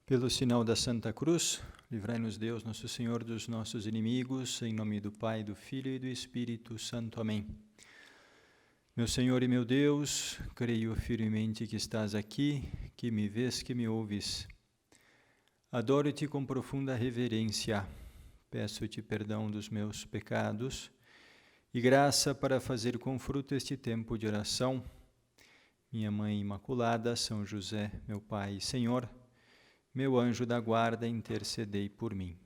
Pelo sinal da Santa Cruz, livrai-nos Deus, nosso Senhor, dos nossos inimigos, em nome do Pai, do Filho e do Espírito Santo. Amém. Meu Senhor e meu Deus, creio firmemente que estás aqui, que me vês, que me ouves. Adoro-te com profunda reverência. Peço-te perdão dos meus pecados e graça para fazer com fruto este tempo de oração. Minha Mãe Imaculada, São José, meu Pai e Senhor, meu anjo da guarda, intercedei por mim.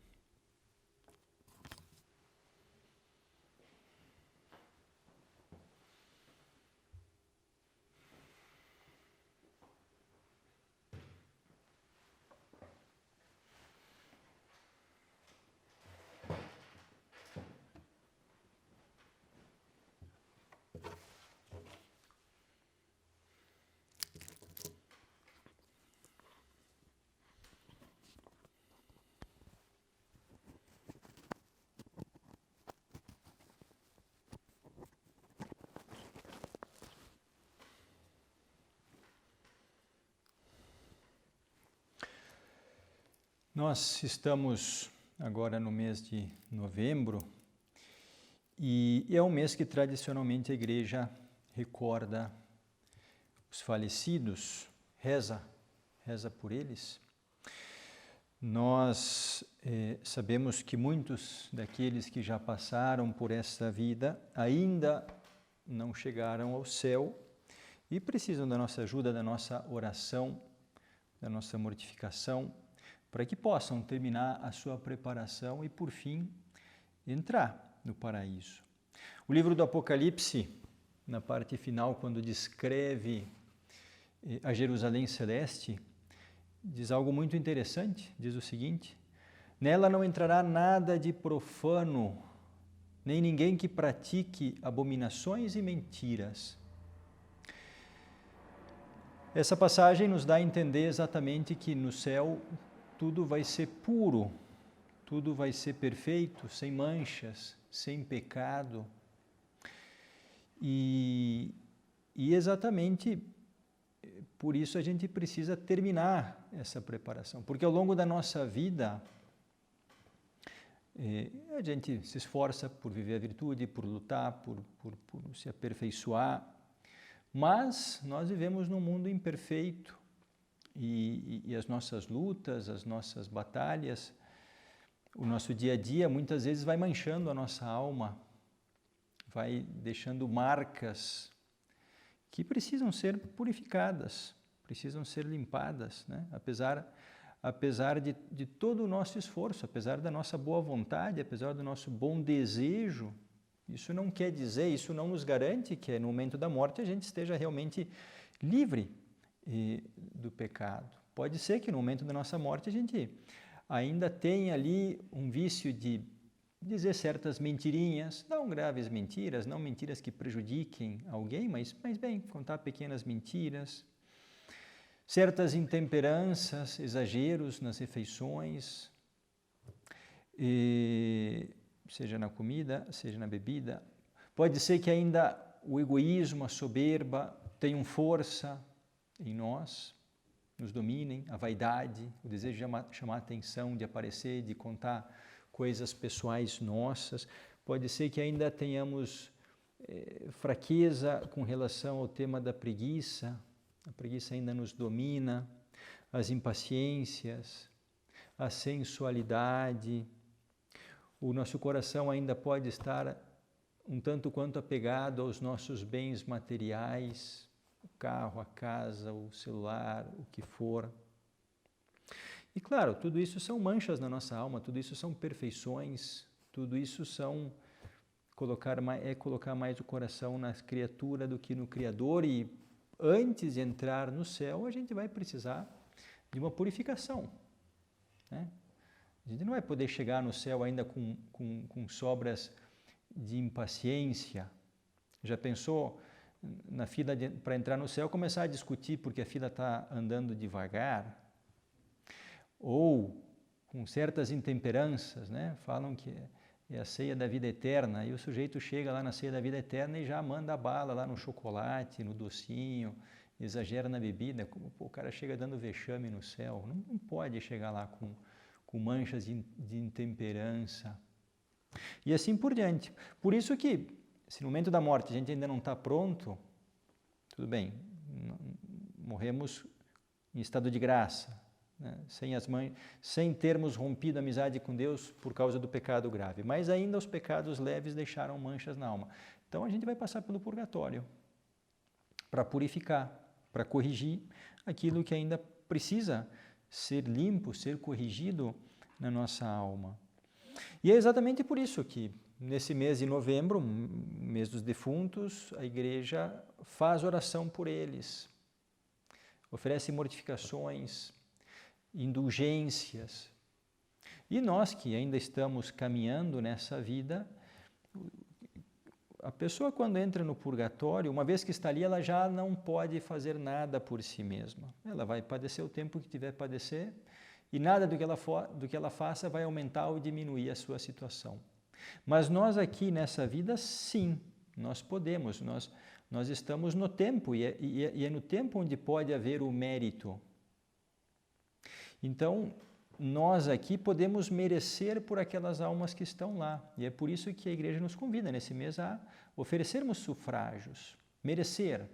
Nós estamos agora no mês de novembro e é um mês que tradicionalmente a Igreja recorda os falecidos, reza por eles. Nós sabemos que muitos daqueles que já passaram por essa vida ainda não chegaram ao céu e precisam da nossa ajuda, da nossa oração, da nossa mortificação, para que possam terminar a sua preparação e, por fim, entrar no paraíso. O livro do Apocalipse, na parte final, quando descreve a Jerusalém Celeste, diz algo muito interessante, diz o seguinte: nela não entrará nada de profano, nem ninguém que pratique abominações e mentiras. Essa passagem nos dá a entender exatamente que no céu tudo vai ser puro, tudo vai ser perfeito, sem manchas, sem pecado. E exatamente por isso a gente precisa terminar essa preparação, porque ao longo da nossa vida a gente se esforça por viver a virtude, por lutar, por se aperfeiçoar, mas nós vivemos num mundo imperfeito. E as nossas lutas, as nossas batalhas, o nosso dia a dia muitas vezes vai manchando a nossa alma, vai deixando marcas que precisam ser purificadas, precisam ser limpadas, né? Apesar de todo o nosso esforço, apesar da nossa boa vontade, apesar do nosso bom desejo, isso não quer dizer, isso não nos garante que no momento da morte a gente esteja realmente livre do pecado. Pode ser que no momento da nossa morte a gente ainda tenha ali um vício de dizer certas mentirinhas, não graves mentiras, não mentiras que prejudiquem alguém, mas bem, contar pequenas mentiras, certas intemperanças, exageros nas refeições, seja na comida, seja na bebida. Pode ser que ainda o egoísmo, a soberba tenham força em nós, nos dominem, a vaidade, o desejo de chamar a atenção, de aparecer, de contar coisas pessoais nossas. Pode ser que ainda tenhamos fraqueza com relação ao tema da preguiça, a preguiça ainda nos domina, as impaciências, a sensualidade. O nosso coração ainda pode estar um tanto quanto apegado aos nossos bens materiais, o carro, a casa, o celular, o que for. E claro, tudo isso são manchas na nossa alma, tudo isso são perfeições, tudo isso são colocar mais o coração na criatura do que no Criador, e antes de entrar no céu a gente vai precisar de uma purificação, né? A gente não vai poder chegar no céu ainda com sobras de impaciência. Já pensou na fila para entrar no céu, começar a discutir porque a fila está andando devagar? Ou com certas intemperanças, né? Falam que é a ceia da vida eterna, e o sujeito chega lá na ceia da vida eterna e já manda bala lá no chocolate, no docinho, exagera na bebida, como o cara chega dando vexame no céu, não pode chegar lá com manchas de intemperança. E assim por diante. Por isso que, se no momento da morte a gente ainda não está pronto, tudo bem, morremos em estado de graça, né? Sem termos rompido a amizade com Deus por causa do pecado grave, mas ainda os pecados leves deixaram manchas na alma. Então a gente vai passar pelo purgatório para purificar, para corrigir aquilo que ainda precisa ser limpo, ser corrigido na nossa alma. E é exatamente por isso que nesse mês de novembro, mês dos defuntos, a igreja faz oração por eles, oferece mortificações, indulgências. E nós que ainda estamos caminhando nessa vida, a pessoa quando entra no purgatório, uma vez que está ali, ela já não pode fazer nada por si mesma. Ela vai padecer o tempo que tiver que padecer e nada do que ela faça vai aumentar ou diminuir a sua situação. Mas nós aqui nessa vida, sim, nós podemos, nós estamos no tempo e é no tempo onde pode haver o mérito. Então, nós aqui podemos merecer por aquelas almas que estão lá. E é por isso que a igreja nos convida nesse mês a oferecermos sufrágios. Merecer,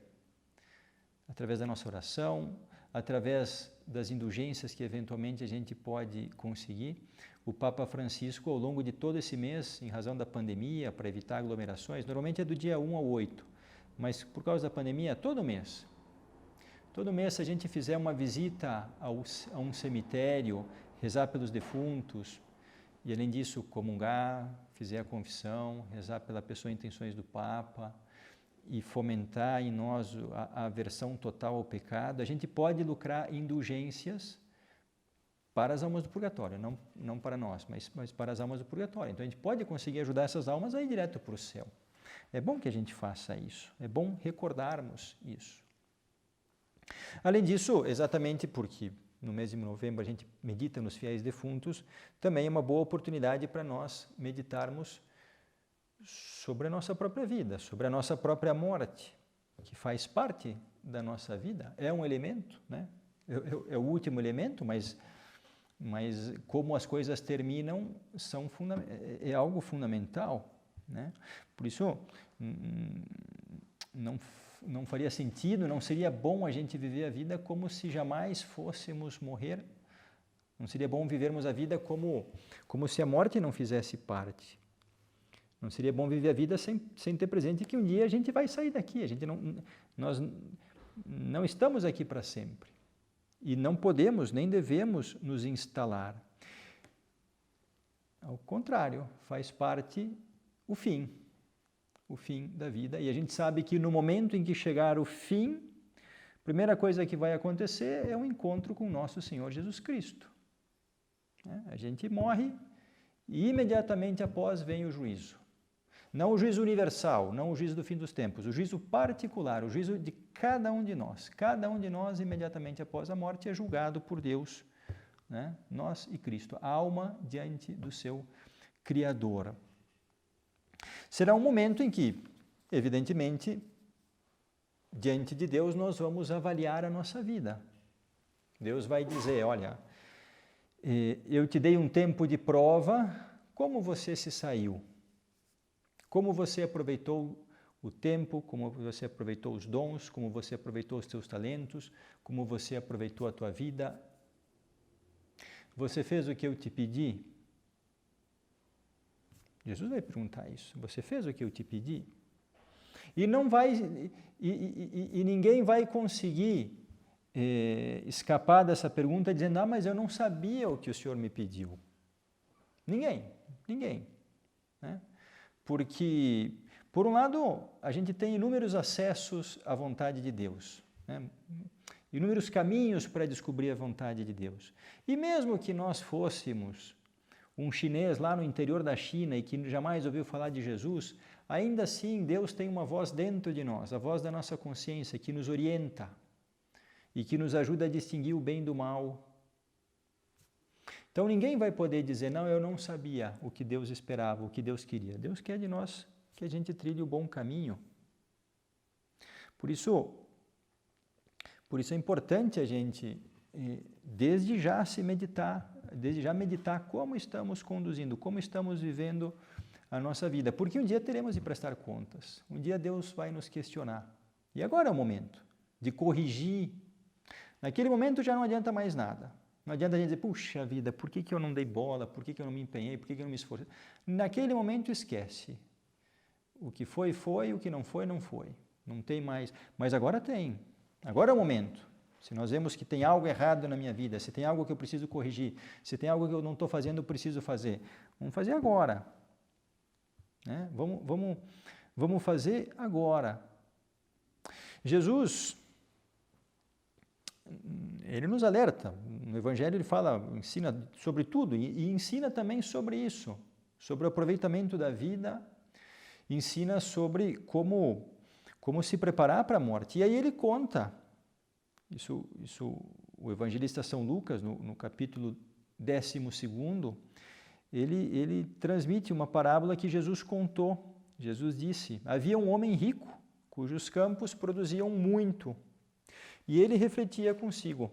através da nossa oração, através das indulgências que eventualmente a gente pode conseguir. O Papa Francisco, ao longo de todo esse mês, em razão da pandemia, para evitar aglomerações, normalmente é do dia 1 ao 8, mas por causa da pandemia, todo mês, se a gente fizer uma visita a um cemitério, rezar pelos defuntos, e além disso comungar, fizer a confissão, rezar pela pessoa em intenções do Papa, e fomentar em nós a aversão total ao pecado, a gente pode lucrar indulgências para as almas do purgatório, não para nós, mas para as almas do purgatório. Então a gente pode conseguir ajudar essas almas a ir direto para o céu. É bom que a gente faça isso, é bom recordarmos isso. Além disso, exatamente porque no mês de novembro a gente medita nos fiéis defuntos, também é uma boa oportunidade para nós meditarmos sobre a nossa própria vida, sobre a nossa própria morte, que faz parte da nossa vida, é um elemento, né? É o último elemento, mas como as coisas terminam é algo fundamental, né? Por isso, não faria sentido, não seria bom a gente viver a vida como se jamais fôssemos morrer. Não seria bom vivermos a vida como se a morte não fizesse parte. Não seria bom viver a vida sem ter presente que um dia a gente vai sair daqui. Nós não estamos aqui para sempre. E não podemos, nem devemos nos instalar. Ao contrário, faz parte o fim da vida. E a gente sabe que no momento em que chegar o fim, a primeira coisa que vai acontecer é um encontro com o nosso Senhor Jesus Cristo. A gente morre e imediatamente após vem o juízo. Não o juízo universal, não o juízo do fim dos tempos, o juízo particular, o juízo de cada um de nós. Cada um de nós, imediatamente após a morte, é julgado por Deus, né? Nós e Cristo, a alma diante do seu Criador. Será um momento em que, evidentemente, diante de Deus nós vamos avaliar a nossa vida. Deus vai dizer, olha, eu te dei um tempo de prova, como você se saiu? Como você aproveitou o tempo, como você aproveitou os dons, como você aproveitou os teus talentos, como você aproveitou a tua vida? Você fez o que eu te pedi? Jesus vai perguntar isso. Você fez o que eu te pedi? E ninguém vai conseguir escapar dessa pergunta dizendo, mas eu não sabia o que o Senhor me pediu. Ninguém. Né? Porque, por um lado, a gente tem inúmeros acessos à vontade de Deus, né? Inúmeros caminhos para descobrir a vontade de Deus. E mesmo que nós fôssemos um chinês lá no interior da China e que jamais ouviu falar de Jesus, ainda assim Deus tem uma voz dentro de nós, a voz da nossa consciência, que nos orienta e que nos ajuda a distinguir o bem do mal. Então ninguém vai poder dizer, não, eu não sabia o que Deus esperava, o que Deus queria. Deus quer de nós que a gente trilhe o bom caminho. Por isso, Por isso é importante a gente, desde já meditar como estamos conduzindo, como estamos vivendo a nossa vida. Porque um dia teremos de prestar contas, um dia Deus vai nos questionar. E agora é o momento de corrigir. Naquele momento já não adianta mais nada. Não adianta a gente dizer, puxa vida, por que eu não dei bola, por que eu não me empenhei, por que eu não me esforcei? Naquele momento esquece. O que foi, foi, o que não foi, não foi. Não tem mais. Mas agora tem. Agora é o momento. Se nós vemos que tem algo errado na minha vida, se tem algo que eu preciso corrigir, se tem algo que eu não estou fazendo, eu preciso fazer. Vamos fazer agora. Né? Vamos fazer agora. Jesus, ele nos alerta. No Evangelho ele fala, ensina sobre tudo e ensina também sobre isso, sobre o aproveitamento da vida, ensina sobre como se preparar para a morte. E aí ele conta, isso o evangelista São Lucas, no capítulo 12, ele transmite uma parábola que Jesus contou. Jesus disse, havia um homem rico, cujos campos produziam muito. E ele refletia consigo,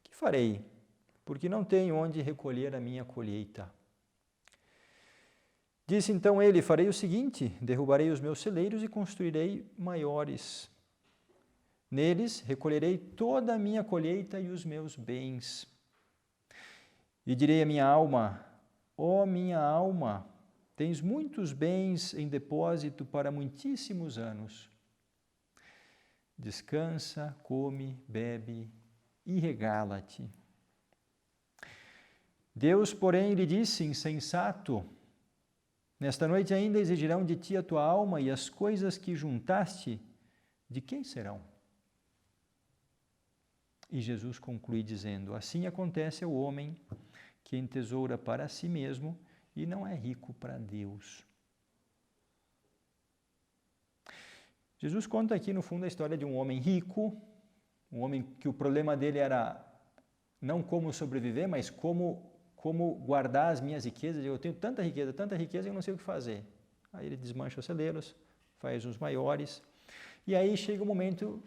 que farei? Porque não tenho onde recolher a minha colheita. Disse então ele, farei o seguinte, derrubarei os meus celeiros e construirei maiores. Neles recolherei toda a minha colheita e os meus bens. E direi à minha alma, ó minha alma, tens muitos bens em depósito para muitíssimos anos. Descansa, come, bebe e regala-te. Deus, porém, lhe disse, insensato, nesta noite ainda exigirão de ti a tua alma e as coisas que juntaste, de quem serão? E Jesus conclui dizendo, assim acontece ao homem que entesoura para si mesmo e não é rico para Deus. Jesus conta aqui no fundo a história de um homem rico, um homem que o problema dele era não como sobreviver, mas como guardar as minhas riquezas. Eu tenho tanta riqueza que eu não sei o que fazer. Aí ele desmancha os celeiros, faz uns maiores, e aí chega um momento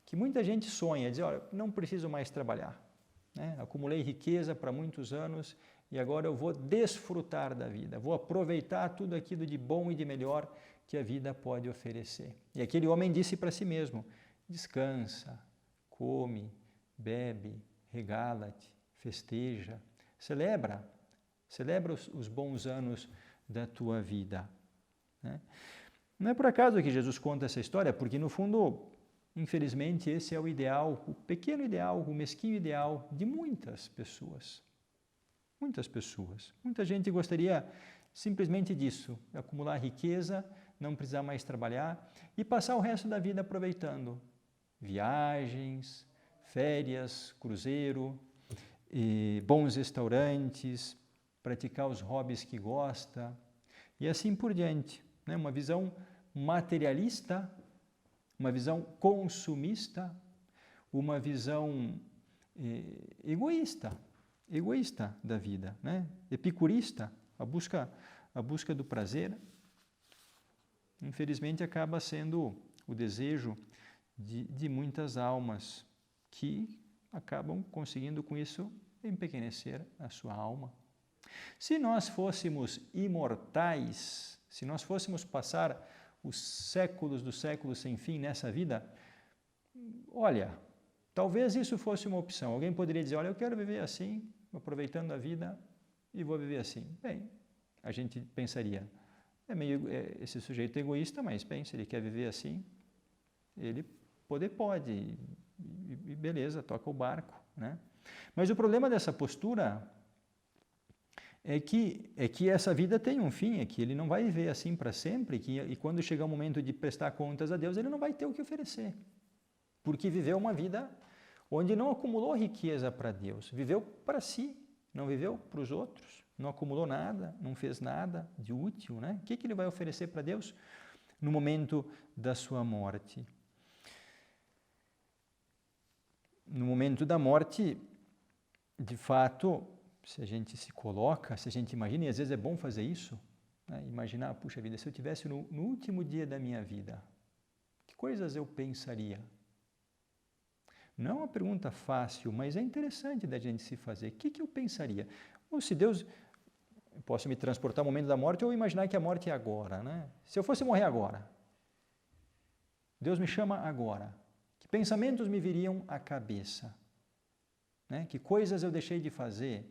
que muita gente sonha, diz, olha, não preciso mais trabalhar, né? Acumulei riqueza para muitos anos e agora eu vou desfrutar da vida, vou aproveitar tudo aquilo de bom e de melhor que a vida pode oferecer. E aquele homem disse para si mesmo, descansa, come, bebe, regala-te, festeja, celebra os bons anos da tua vida. Né? Não é por acaso que Jesus conta essa história, porque no fundo, infelizmente, esse é o ideal, o pequeno ideal, o mesquinho ideal de muitas pessoas. Muitas pessoas. Muita gente gostaria simplesmente disso, acumular riqueza, não precisar mais trabalhar e passar o resto da vida aproveitando viagens, férias, cruzeiro, bons restaurantes, praticar os hobbies que gosta e assim por diante. Né? Uma visão materialista, uma visão consumista, uma visão egoísta da vida, né? Epicurista, a busca do prazer, infelizmente acaba sendo o desejo de muitas almas que acabam conseguindo com isso empequenecer a sua alma. Se nós fôssemos imortais, se nós fôssemos passar os séculos dos séculos sem fim nessa vida, olha, talvez isso fosse uma opção. Alguém poderia dizer, olha, eu quero viver assim, aproveitando a vida e vou viver assim. Bem, a gente pensaria, esse sujeito é egoísta, mas bem, se ele quer viver assim, ele pode, e beleza, toca o barco, né? Mas o problema dessa postura é que essa vida tem um fim, é que ele não vai viver assim para sempre, e quando chegar o momento de prestar contas a Deus, ele não vai ter o que oferecer, porque viveu uma vida onde não acumulou riqueza para Deus, viveu para si, não viveu para os outros, não acumulou nada, não fez nada de útil, né? O que ele vai oferecer para Deus no momento da sua morte? No momento da morte, de fato, se a gente se coloca, se a gente imagina, e às vezes é bom fazer isso, né? Imaginar, puxa vida, se eu estivesse no último dia da minha vida, que coisas eu pensaria? Não é uma pergunta fácil, mas é interessante da gente se fazer. O que eu pensaria? Ou se Deus... Eu posso me transportar ao momento da morte ou imaginar que a morte é agora, né? Se eu fosse morrer agora, Deus me chama agora, que pensamentos me viriam à cabeça? Né? Que coisas eu deixei de fazer,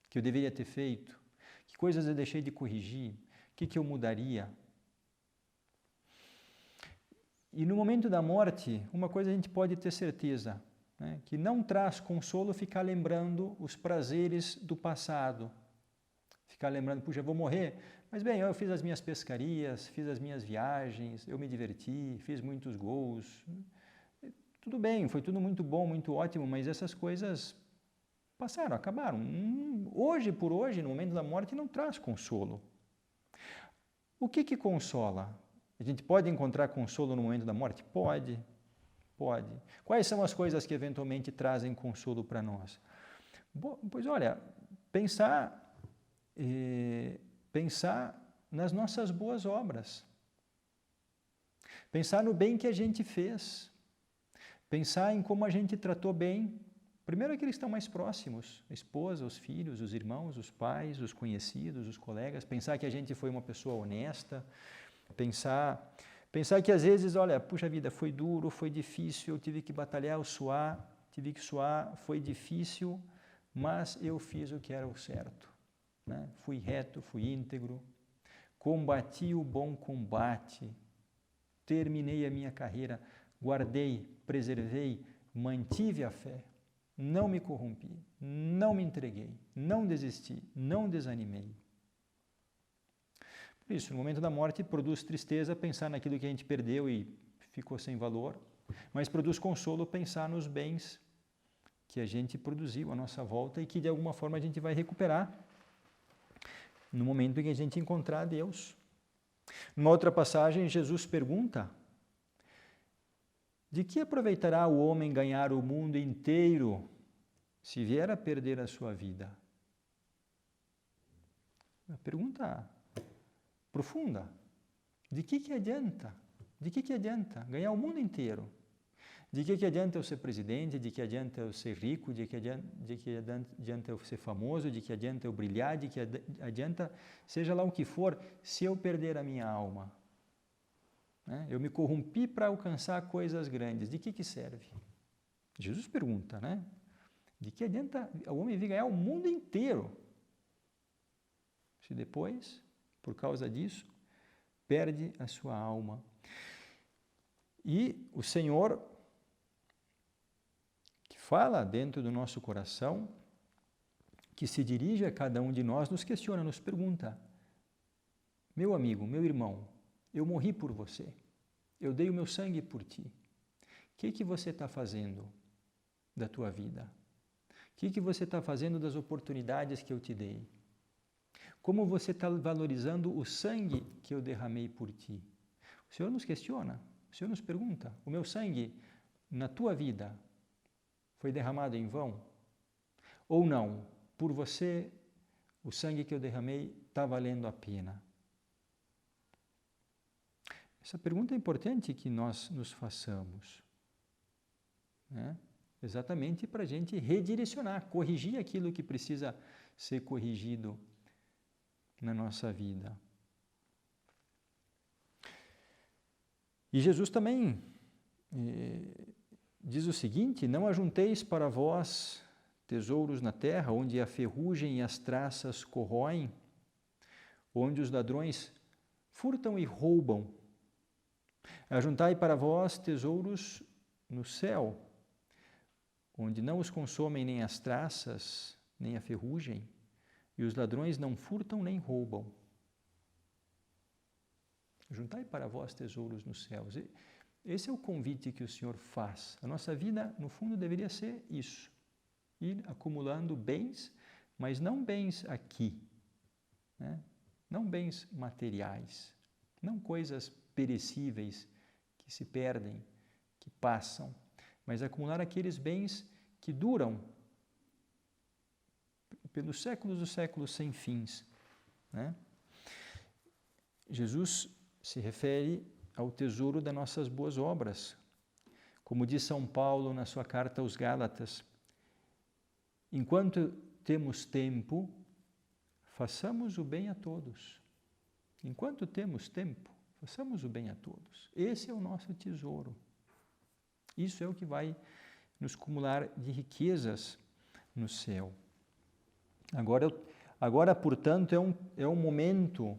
que eu deveria ter feito? Que coisas eu deixei de corrigir? O que eu mudaria? E no momento da morte, uma coisa a gente pode ter certeza, né? Que não traz consolo ficar lembrando os prazeres do passado. Ficar lembrando, puxa, eu vou morrer, mas bem, eu fiz as minhas pescarias, fiz as minhas viagens, eu me diverti, fiz muitos gols. Tudo bem, foi tudo muito bom, muito ótimo, mas essas coisas passaram, acabaram. Hoje por hoje, no momento da morte, não traz consolo. O que consola? A gente pode encontrar consolo no momento da morte? Pode, pode. Quais são as coisas que eventualmente trazem consolo para nós? Bom, pois olha, pensar nas nossas boas obras. Pensar no bem que a gente fez. Pensar em como a gente tratou bem, primeiro aqueles que estão mais próximos, a esposa, os filhos, os irmãos, os pais, os conhecidos, os colegas. Pensar que a gente foi uma pessoa honesta. Pensar que às vezes, olha, puxa vida, foi duro, foi difícil, eu tive que batalhar, tive que suar, foi difícil, mas eu fiz o que era o certo. Né? Fui reto, fui íntegro, combati o bom combate, terminei a minha carreira, guardei, preservei, mantive a fé, não me corrompi, não me entreguei, não desisti, não desanimei. Por isso, no momento da morte, produz tristeza pensar naquilo que a gente perdeu e ficou sem valor, mas produz consolo pensar nos bens que a gente produziu à nossa volta e que de alguma forma a gente vai recuperar no momento em que a gente encontrar Deus. Numa outra passagem, Jesus pergunta: de que aproveitará o homem ganhar o mundo inteiro se vier a perder a sua vida? Uma pergunta profunda. De que adianta? De que adianta ganhar o mundo inteiro? De que adianta eu ser presidente? De que adianta eu ser rico? De que adianta eu ser famoso? De que adianta eu brilhar? De que adianta, seja lá o que for, se eu perder a minha alma? Né? Eu me corrompi para alcançar coisas grandes. De que serve? Jesus pergunta, né? De que adianta o homem vir ganhar o mundo inteiro? Se depois, por causa disso, perde a sua alma. E o Senhor, que fala dentro do nosso coração, que se dirige a cada um de nós, nos questiona, nos pergunta: meu amigo, meu irmão, eu morri por você, eu dei o meu sangue por ti. O que você está fazendo da tua vida? O que você está fazendo das oportunidades que eu te dei? Como você está valorizando o sangue que eu derramei por ti? O Senhor nos questiona, o Senhor nos pergunta: o meu sangue na tua vida foi derramado em vão? Ou não? Por você, o sangue que eu derramei está valendo a pena? Essa pergunta é importante que nós nos façamos, né? Exatamente para a gente redirecionar, corrigir aquilo que precisa ser corrigido na nossa vida. E Jesus também diz o seguinte: não ajunteis para vós tesouros na terra, onde a ferrugem e as traças corroem, onde os ladrões furtam e roubam. Ajuntai para vós tesouros no céu, onde não os consomem nem as traças, nem a ferrugem, e os ladrões não furtam nem roubam. Juntai para vós tesouros nos céus. Esse é o convite que o Senhor faz. A nossa vida, no fundo, deveria ser isso. Ir acumulando bens, mas não bens aqui, né? Não bens materiais, não coisas perecíveis que se perdem, que passam, mas acumular aqueles bens que duram pelos séculos dos séculos sem fins, né? Jesus se refere ao tesouro das nossas boas obras, Como diz São Paulo na sua carta aos Gálatas, enquanto temos tempo, façamos o bem a todos. Enquanto temos tempo, façamos o bem a todos. Esse é o nosso tesouro. Isso é o que vai nos acumular de riquezas no céu. Agora, portanto, é um momento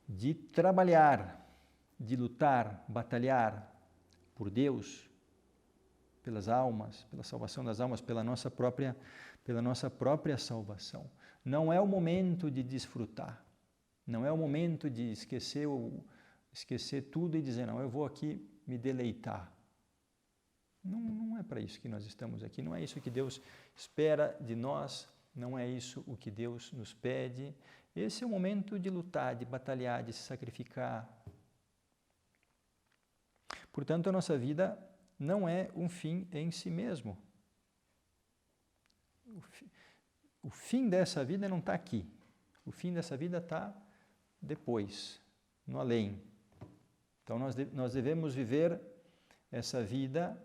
de trabalhar, de lutar, batalhar por Deus, pelas almas, pela salvação das almas, pela nossa própria salvação. Não é o momento de desfrutar, não é o momento de esquecer tudo e dizer, não, eu vou aqui me deleitar. Não é para isso que nós estamos aqui, não é isso que Deus espera de nós, não é isso o que Deus nos pede. Esse é o momento de lutar, de batalhar, de se sacrificar. Portanto, a nossa vida não é um fim em si mesmo. O fim dessa vida não está aqui. O fim dessa vida está depois, no além. Então, nós devemos viver essa vida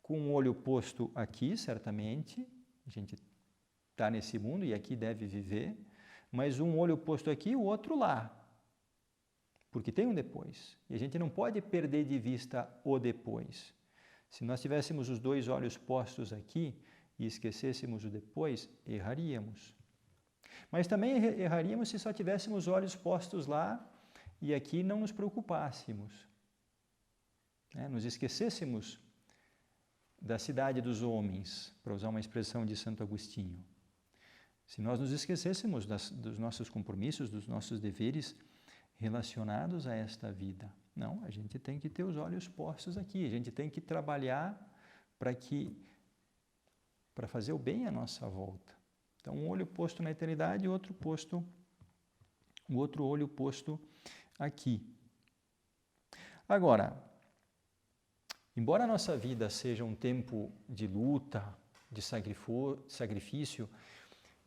com um olho posto aqui, certamente. A gente está nesse mundo e aqui deve viver. Mas um olho posto aqui e o outro lá. Porque tem um depois. E a gente não pode perder de vista o depois. Se nós tivéssemos os dois olhos postos aqui e esquecêssemos o depois, erraríamos. Mas também erraríamos se só tivéssemos olhos postos lá e aqui não nos preocupássemos. Nos esquecêssemos da cidade dos homens, para usar uma expressão de Santo Agostinho. Se nós nos esquecêssemos dos nossos compromissos, dos nossos deveres relacionados a esta vida. Não, a gente tem que ter os olhos postos aqui, a gente tem que trabalhar para fazer o bem à nossa volta. Então, um olho posto na eternidade e o outro olho posto aqui. Agora, embora a nossa vida seja um tempo de luta, de sacrifício,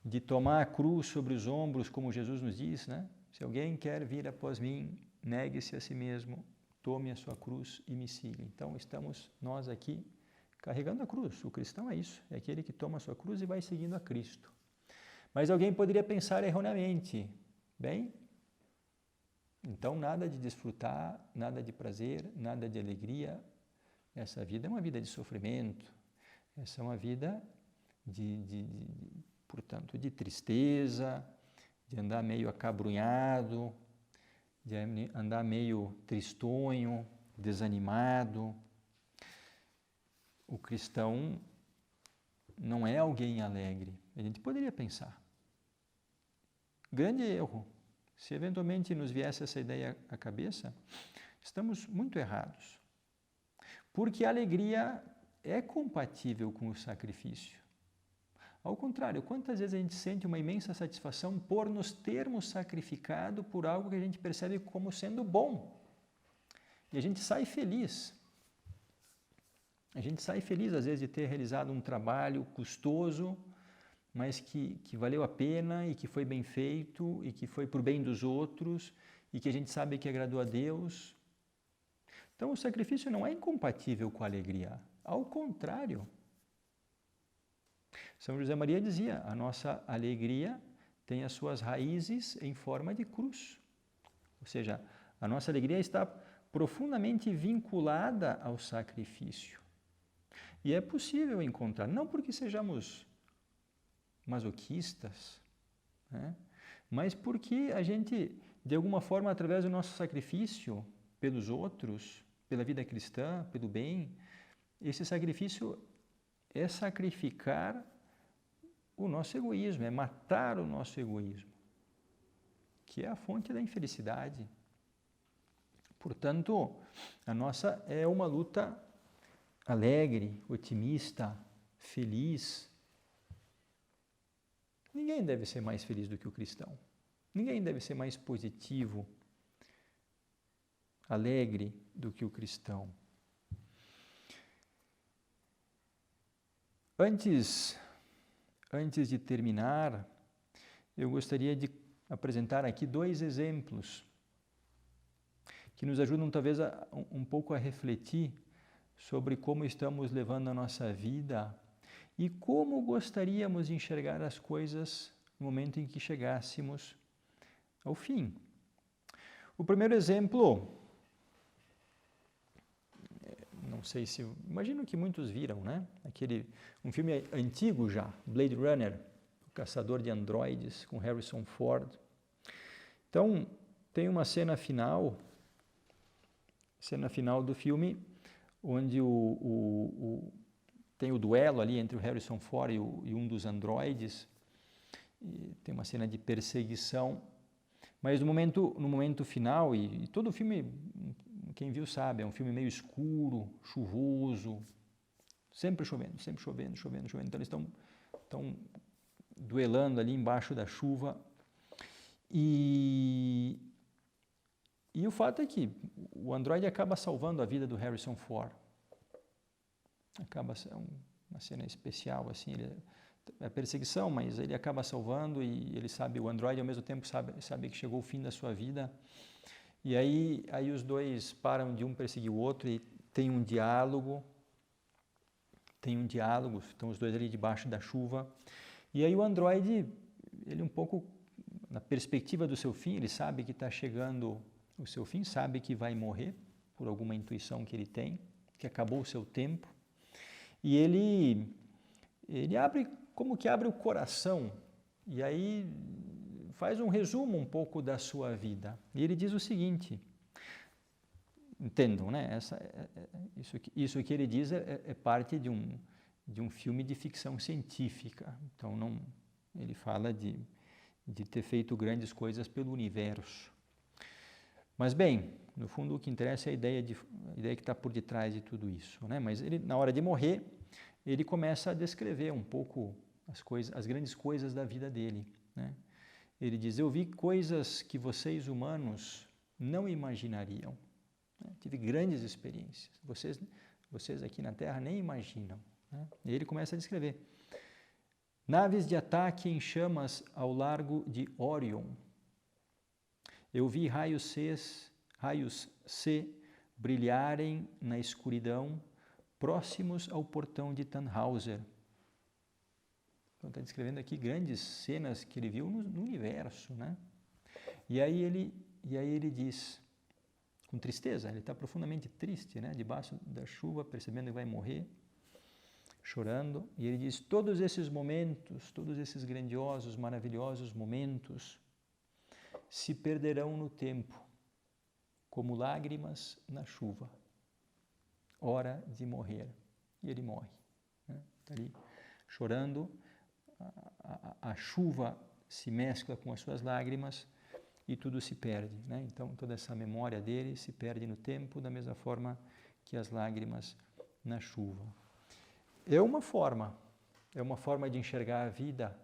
de tomar a cruz sobre os ombros, como Jesus nos diz, né? Se alguém quer vir após mim, negue-se a si mesmo, tome a sua cruz e me siga. Então, estamos nós aqui carregando a cruz. O cristão é isso, é aquele que toma a sua cruz e vai seguindo a Cristo. Mas alguém poderia pensar erroneamente, bem, então nada de desfrutar, nada de prazer, nada de alegria. Essa vida é uma vida de sofrimento, essa é uma vida portanto, de tristeza, de andar meio acabrunhado, de andar meio tristonho, desanimado. O cristão não é alguém alegre. A gente poderia pensar. Grande erro. Se eventualmente nos viesse essa ideia à cabeça, estamos muito errados. Porque a alegria é compatível com o sacrifício. Ao contrário, quantas vezes a gente sente uma imensa satisfação por nos termos sacrificado por algo que a gente percebe como sendo bom. E a gente sai feliz. A gente sai feliz, às vezes, de ter realizado um trabalho custoso, mas que valeu a pena e que foi bem feito e que foi por bem dos outros e que a gente sabe que agradou a Deus. Então, o sacrifício não é incompatível com a alegria. Ao contrário. São José Maria dizia, a nossa alegria tem as suas raízes em forma de cruz. Ou seja, a nossa alegria está profundamente vinculada ao sacrifício. E é possível encontrar, não porque sejamos masoquistas, né? Mas porque a gente, de alguma forma, através do nosso sacrifício pelos outros, pela vida cristã, pelo bem, esse sacrifício é sacrificar o nosso egoísmo, é matar o nosso egoísmo, que é a fonte da infelicidade. Portanto, a nossa é uma luta alegre, otimista, feliz. Ninguém deve ser mais feliz do que o cristão. Ninguém deve ser mais positivo, alegre do que o cristão. Antes de terminar, eu gostaria de apresentar aqui 2 exemplos que nos ajudam talvez um pouco a refletir sobre como estamos levando a nossa vida e como gostaríamos de enxergar as coisas no momento em que chegássemos ao fim. O primeiro exemplo, não sei se, imagino que muitos viram, né? Um filme antigo já, Blade Runner, o Caçador de Androides, com Harrison Ford. Então, tem uma cena final do filme, onde tem o duelo ali entre o Harrison Ford e um dos androides, e tem uma cena de perseguição, mas no momento final, e todo o filme, quem viu sabe, é um filme meio escuro, chuvoso, sempre chovendo. Então eles estão duelando ali embaixo da chuva, e o fato é que o androide acaba salvando a vida do Harrison Ford. Acaba sendo uma cena especial, assim, é perseguição, mas ele acaba salvando e ele sabe, o androide ao mesmo tempo sabe que chegou o fim da sua vida. E aí os dois param de um perseguir o outro e tem um diálogo, estão os dois ali debaixo da chuva. E aí o androide, ele um pouco, na perspectiva do seu fim, ele sabe que está chegando o seu fim, sabe que vai morrer, por alguma intuição que ele tem, que acabou o seu tempo. E ele abre o coração, e aí faz um resumo um pouco da sua vida. E ele diz o seguinte, entendam, né? Isso que ele diz é parte de um filme de ficção científica. Então, ele fala de ter feito grandes coisas pelo universo. Mas, bem, no fundo o que interessa é a ideia que está por detrás de tudo isso, né? Mas ele, na hora de morrer, ele começa a descrever um pouco as grandes coisas da vida dele, né? Ele diz, eu vi coisas que vocês humanos não imaginariam, né? Tive grandes experiências, vocês aqui na Terra nem imaginam, né? E ele começa a descrever. Naves de ataque em chamas ao largo de Orion. Eu vi raios C brilharem na escuridão, próximos ao portão de Tannhauser. Então, está descrevendo aqui grandes cenas que ele viu no universo, né? E aí ele diz, com tristeza, ele está profundamente triste, né? Debaixo da chuva, percebendo que vai morrer, chorando, e ele diz, todos esses momentos, todos esses grandiosos, maravilhosos momentos, se perderão no tempo, como lágrimas na chuva. Hora de morrer. E ele morre, né? Está ali chorando, a chuva se mescla com as suas lágrimas e tudo se perde, né? Então, toda essa memória dele se perde no tempo, da mesma forma que as lágrimas na chuva. É uma forma de enxergar a vida,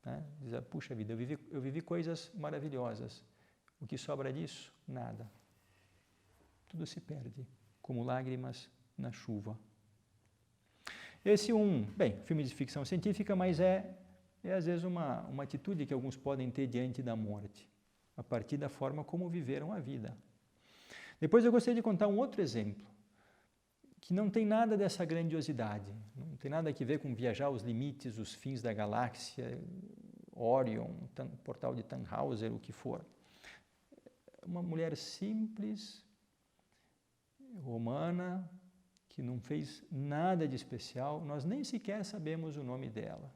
né? Dizer, puxa vida, eu vivi coisas maravilhosas. O que sobra disso? Nada. Tudo se perde, como lágrimas na chuva. Esse filme de ficção científica, mas é às vezes uma atitude que alguns podem ter diante da morte, a partir da forma como viveram a vida. Depois eu gostaria de contar um outro exemplo, que não tem nada dessa grandiosidade, não tem nada a ver com viajar aos limites, os fins da galáxia, Orion, portal de Tannhauser, o que for. Uma mulher simples, romana, que não fez nada de especial, nós nem sequer sabemos o nome dela.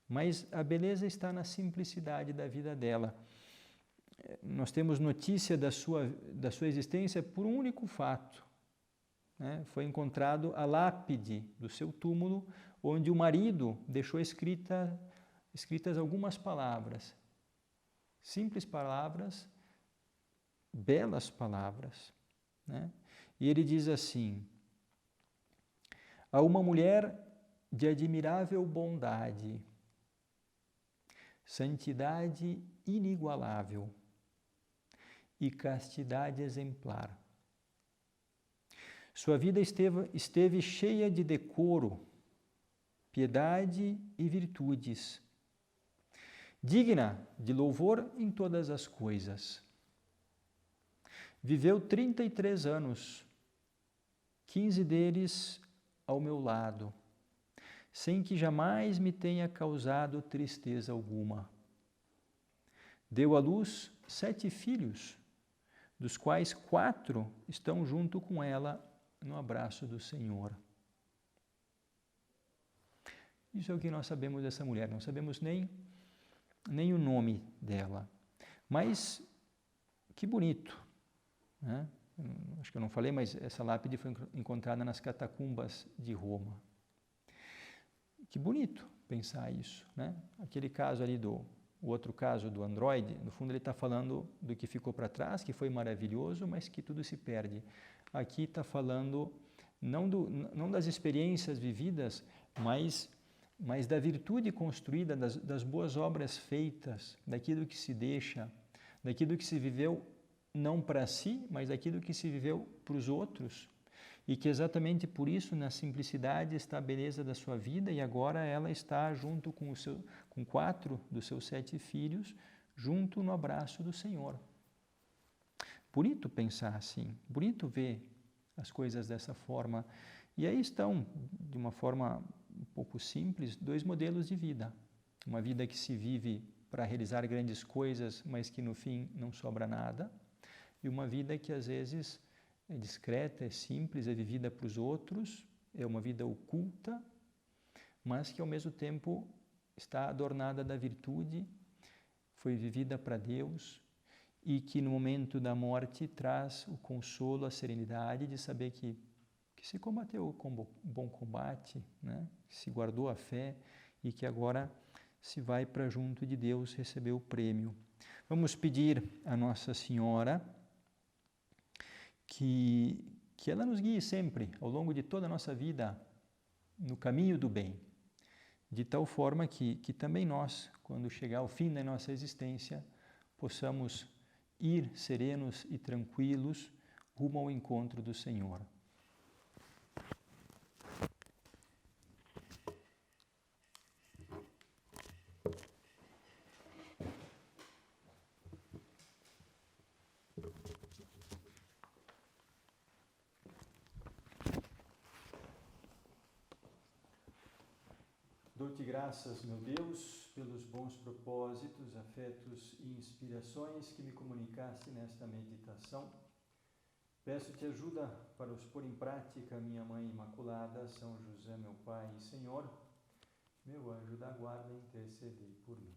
Mas a beleza está na simplicidade da vida dela. Nós temos notícia da sua existência por um único fato, né? Foi encontrado a lápide do seu túmulo, onde o marido deixou escritas algumas palavras, simples palavras, belas palavras, né? E ele diz assim, a uma mulher de admirável bondade, santidade inigualável e castidade exemplar. Sua vida esteve cheia de decoro, piedade e virtudes, digna de louvor em todas as coisas. Viveu 33 anos 15 deles ao meu lado, sem que jamais me tenha causado tristeza alguma. Deu à luz 7 filhos, dos quais 4 estão junto com ela no abraço do Senhor. Isso é o que nós sabemos dessa mulher, não sabemos nem o nome dela. Mas que bonito, né? Acho que eu não falei, mas essa lápide foi encontrada nas catacumbas de Roma. Que bonito pensar isso, né? Aquele caso ali o outro caso do androide, no fundo ele está falando do que ficou para trás, que foi maravilhoso, mas que tudo se perde. Aqui está falando não das experiências vividas, mas da virtude construída, das boas obras feitas, daquilo que se deixa, daquilo que se viveu não para si, mas daquilo que se viveu para os outros, e que exatamente por isso, na simplicidade, está a beleza da sua vida, e agora ela está junto com 4 dos seus 7 filhos, junto no abraço do Senhor. Bonito pensar assim, bonito ver as coisas dessa forma. E aí estão, de uma forma um pouco simples, 2 modelos de vida. Uma vida que se vive para realizar grandes coisas, mas que no fim não sobra nada. E uma vida que às vezes é discreta, é simples, é vivida para os outros, é uma vida oculta, mas que ao mesmo tempo está adornada da virtude, foi vivida para Deus e que no momento da morte traz o consolo, a serenidade de saber que se combateu com bom combate, né? Que se guardou a fé e que agora se vai para junto de Deus receber o prêmio. Vamos pedir a Nossa Senhora que ela nos guie sempre, ao longo de toda a nossa vida, no caminho do bem, de tal forma que também nós, quando chegar ao fim da nossa existência, possamos ir serenos e tranquilos rumo ao encontro do Senhor. Dou-te graças, meu Deus, pelos bons propósitos, afetos e inspirações que me comunicaste nesta meditação. Peço-te ajuda para os pôr em prática, minha Mãe Imaculada, São José, meu Pai e Senhor, meu anjo da guarda, intercedei por mim.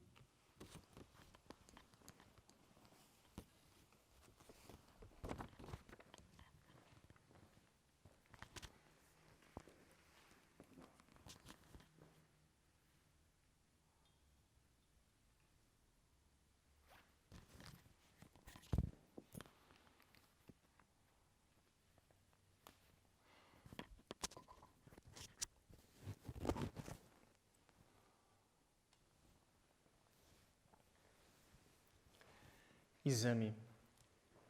Exame.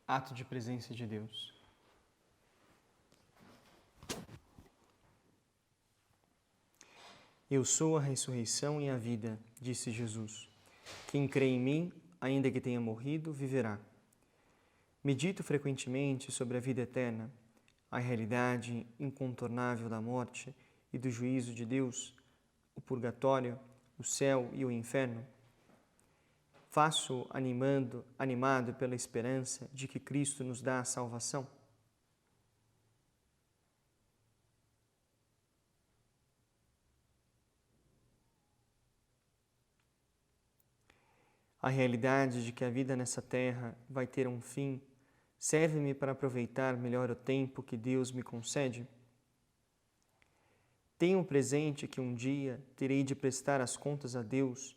Ato de presença de Deus. Eu sou a ressurreição e a vida, disse Jesus. Quem crê em mim, ainda que tenha morrido, viverá. Medito frequentemente sobre a vida eterna, a realidade incontornável da morte e do juízo de Deus, o purgatório, o céu e o inferno. Faço animado pela esperança de que Cristo nos dá a salvação. A realidade de que a vida nessa terra vai ter um fim serve-me para aproveitar melhor o tempo que Deus me concede. Tenho presente que um dia terei de prestar as contas a Deus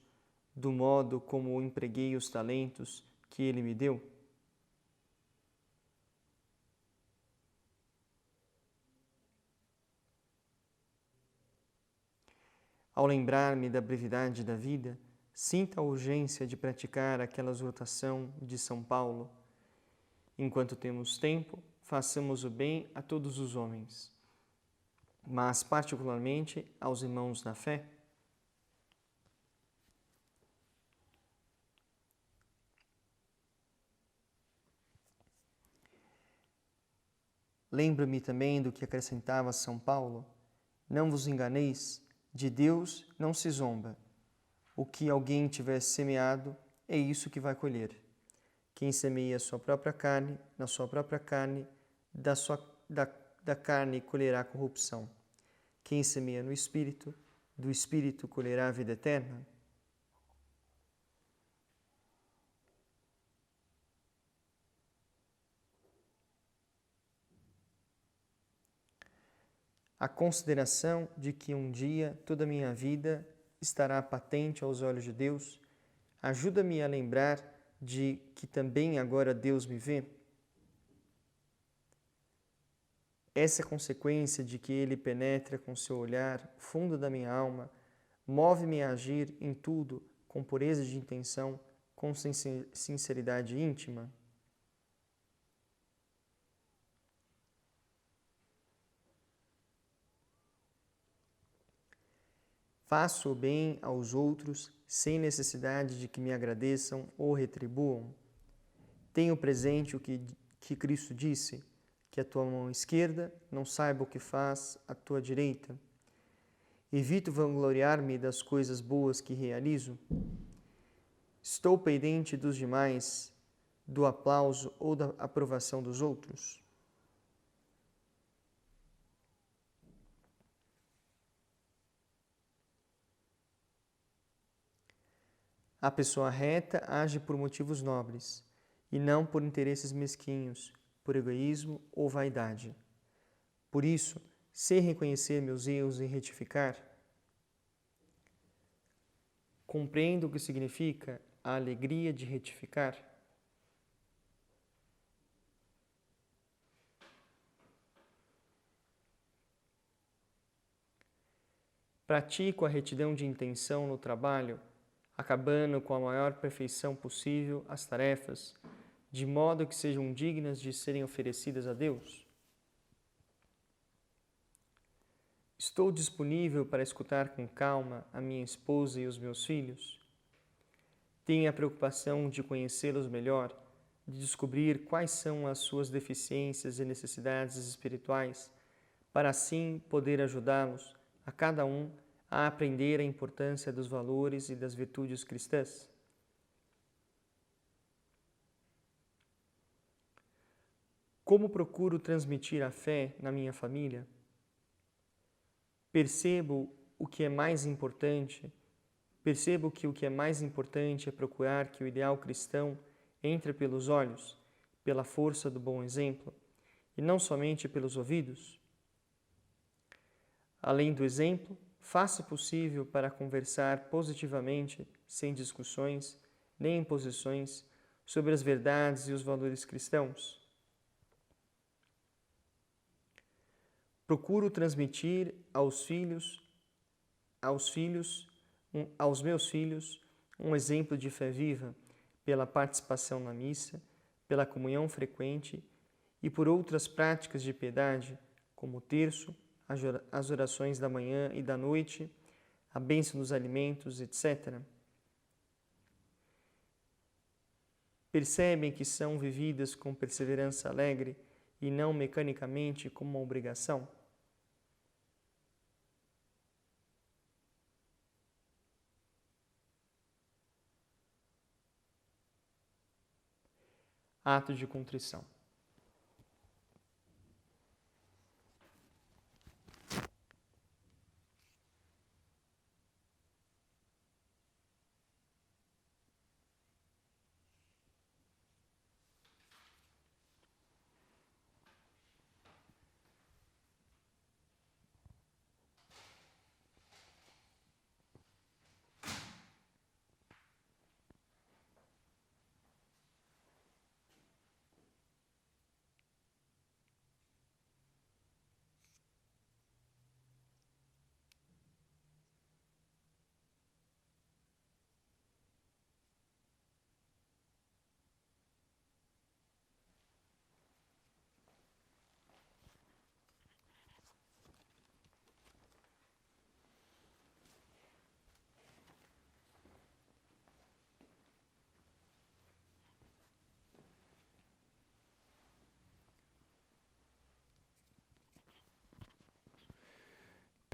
do modo como empreguei os talentos que Ele me deu. Ao lembrar-me da brevidade da vida, sinto a urgência de praticar aquela exortação de São Paulo. Enquanto temos tempo, façamos o bem a todos os homens, mas particularmente aos irmãos na fé. lembro-me também do que acrescentava São Paulo: não vos enganeis, de Deus não se zomba. O que alguém tiver semeado, é isso que vai colher. Quem semeia a sua própria carne, na sua própria carne, da carne colherá corrupção. Quem semeia no Espírito, do Espírito colherá a vida eterna. A consideração de que um dia toda a minha vida estará patente aos olhos de Deus ajuda-me a lembrar de que também agora Deus me vê. Essa consequência de que Ele penetra com seu olhar o fundo da minha alma move-me a agir em tudo com pureza de intenção, com sinceridade íntima. Faço o bem aos outros sem necessidade de que me agradeçam ou retribuam. Tenho presente o que Cristo disse, que a tua mão esquerda não saiba o que faz a tua direita. Evito vangloriar-me das coisas boas que realizo. Estou pendente dos demais, do aplauso ou da aprovação dos outros. A pessoa reta age por motivos nobres, e não por interesses mesquinhos, por egoísmo ou vaidade. Por isso, sei reconhecer meus erros e retificar. Compreendo o que significa a alegria de retificar. Pratico a retidão de intenção no trabalho, acabando com a maior perfeição possível as tarefas, de modo que sejam dignas de serem oferecidas a Deus. Estou disponível para escutar com calma a minha esposa e os meus filhos. Tenho a preocupação de conhecê-los melhor, de descobrir quais são as suas deficiências e necessidades espirituais, para assim poder ajudá-los, a cada um, a aprender a importância dos valores e das virtudes cristãs. Como procuro transmitir a fé na minha família? Percebo que o que é mais importante é procurar que o ideal cristão entre pelos olhos, pela força do bom exemplo, e não somente pelos ouvidos. Além do exemplo, faça o possível para conversar positivamente, sem discussões nem imposições, sobre as verdades e os valores cristãos. Procuro transmitir aos meus filhos, um exemplo de fé viva, pela participação na missa, pela comunhão frequente e por outras práticas de piedade, como o terço, as orações da manhã e da noite, a bênção dos alimentos, etc. Percebem que são vividas com perseverança alegre e não mecanicamente como uma obrigação? Ato de contrição.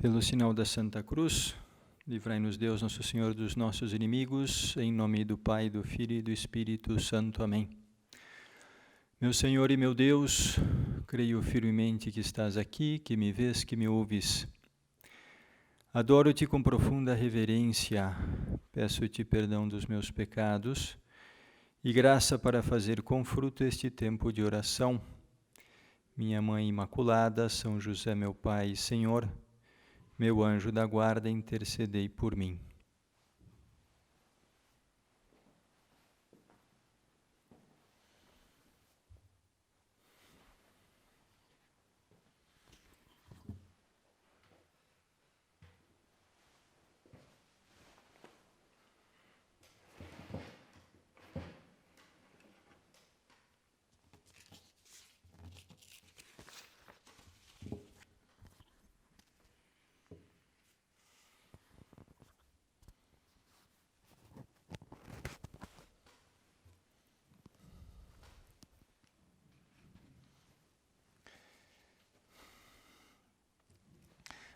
Pelo sinal da Santa Cruz, livrai-nos Deus, nosso Senhor, dos nossos inimigos, em nome do Pai, do Filho e do Espírito Santo. Amém. Meu Senhor e meu Deus, creio firmemente que estás aqui, que me vês, que me ouves. Adoro-te com profunda reverência, peço-te perdão dos meus pecados e graça para fazer com fruto este tempo de oração. Minha Mãe Imaculada, São José, meu Pai e Senhor, meu anjo da guarda, intercedei por mim.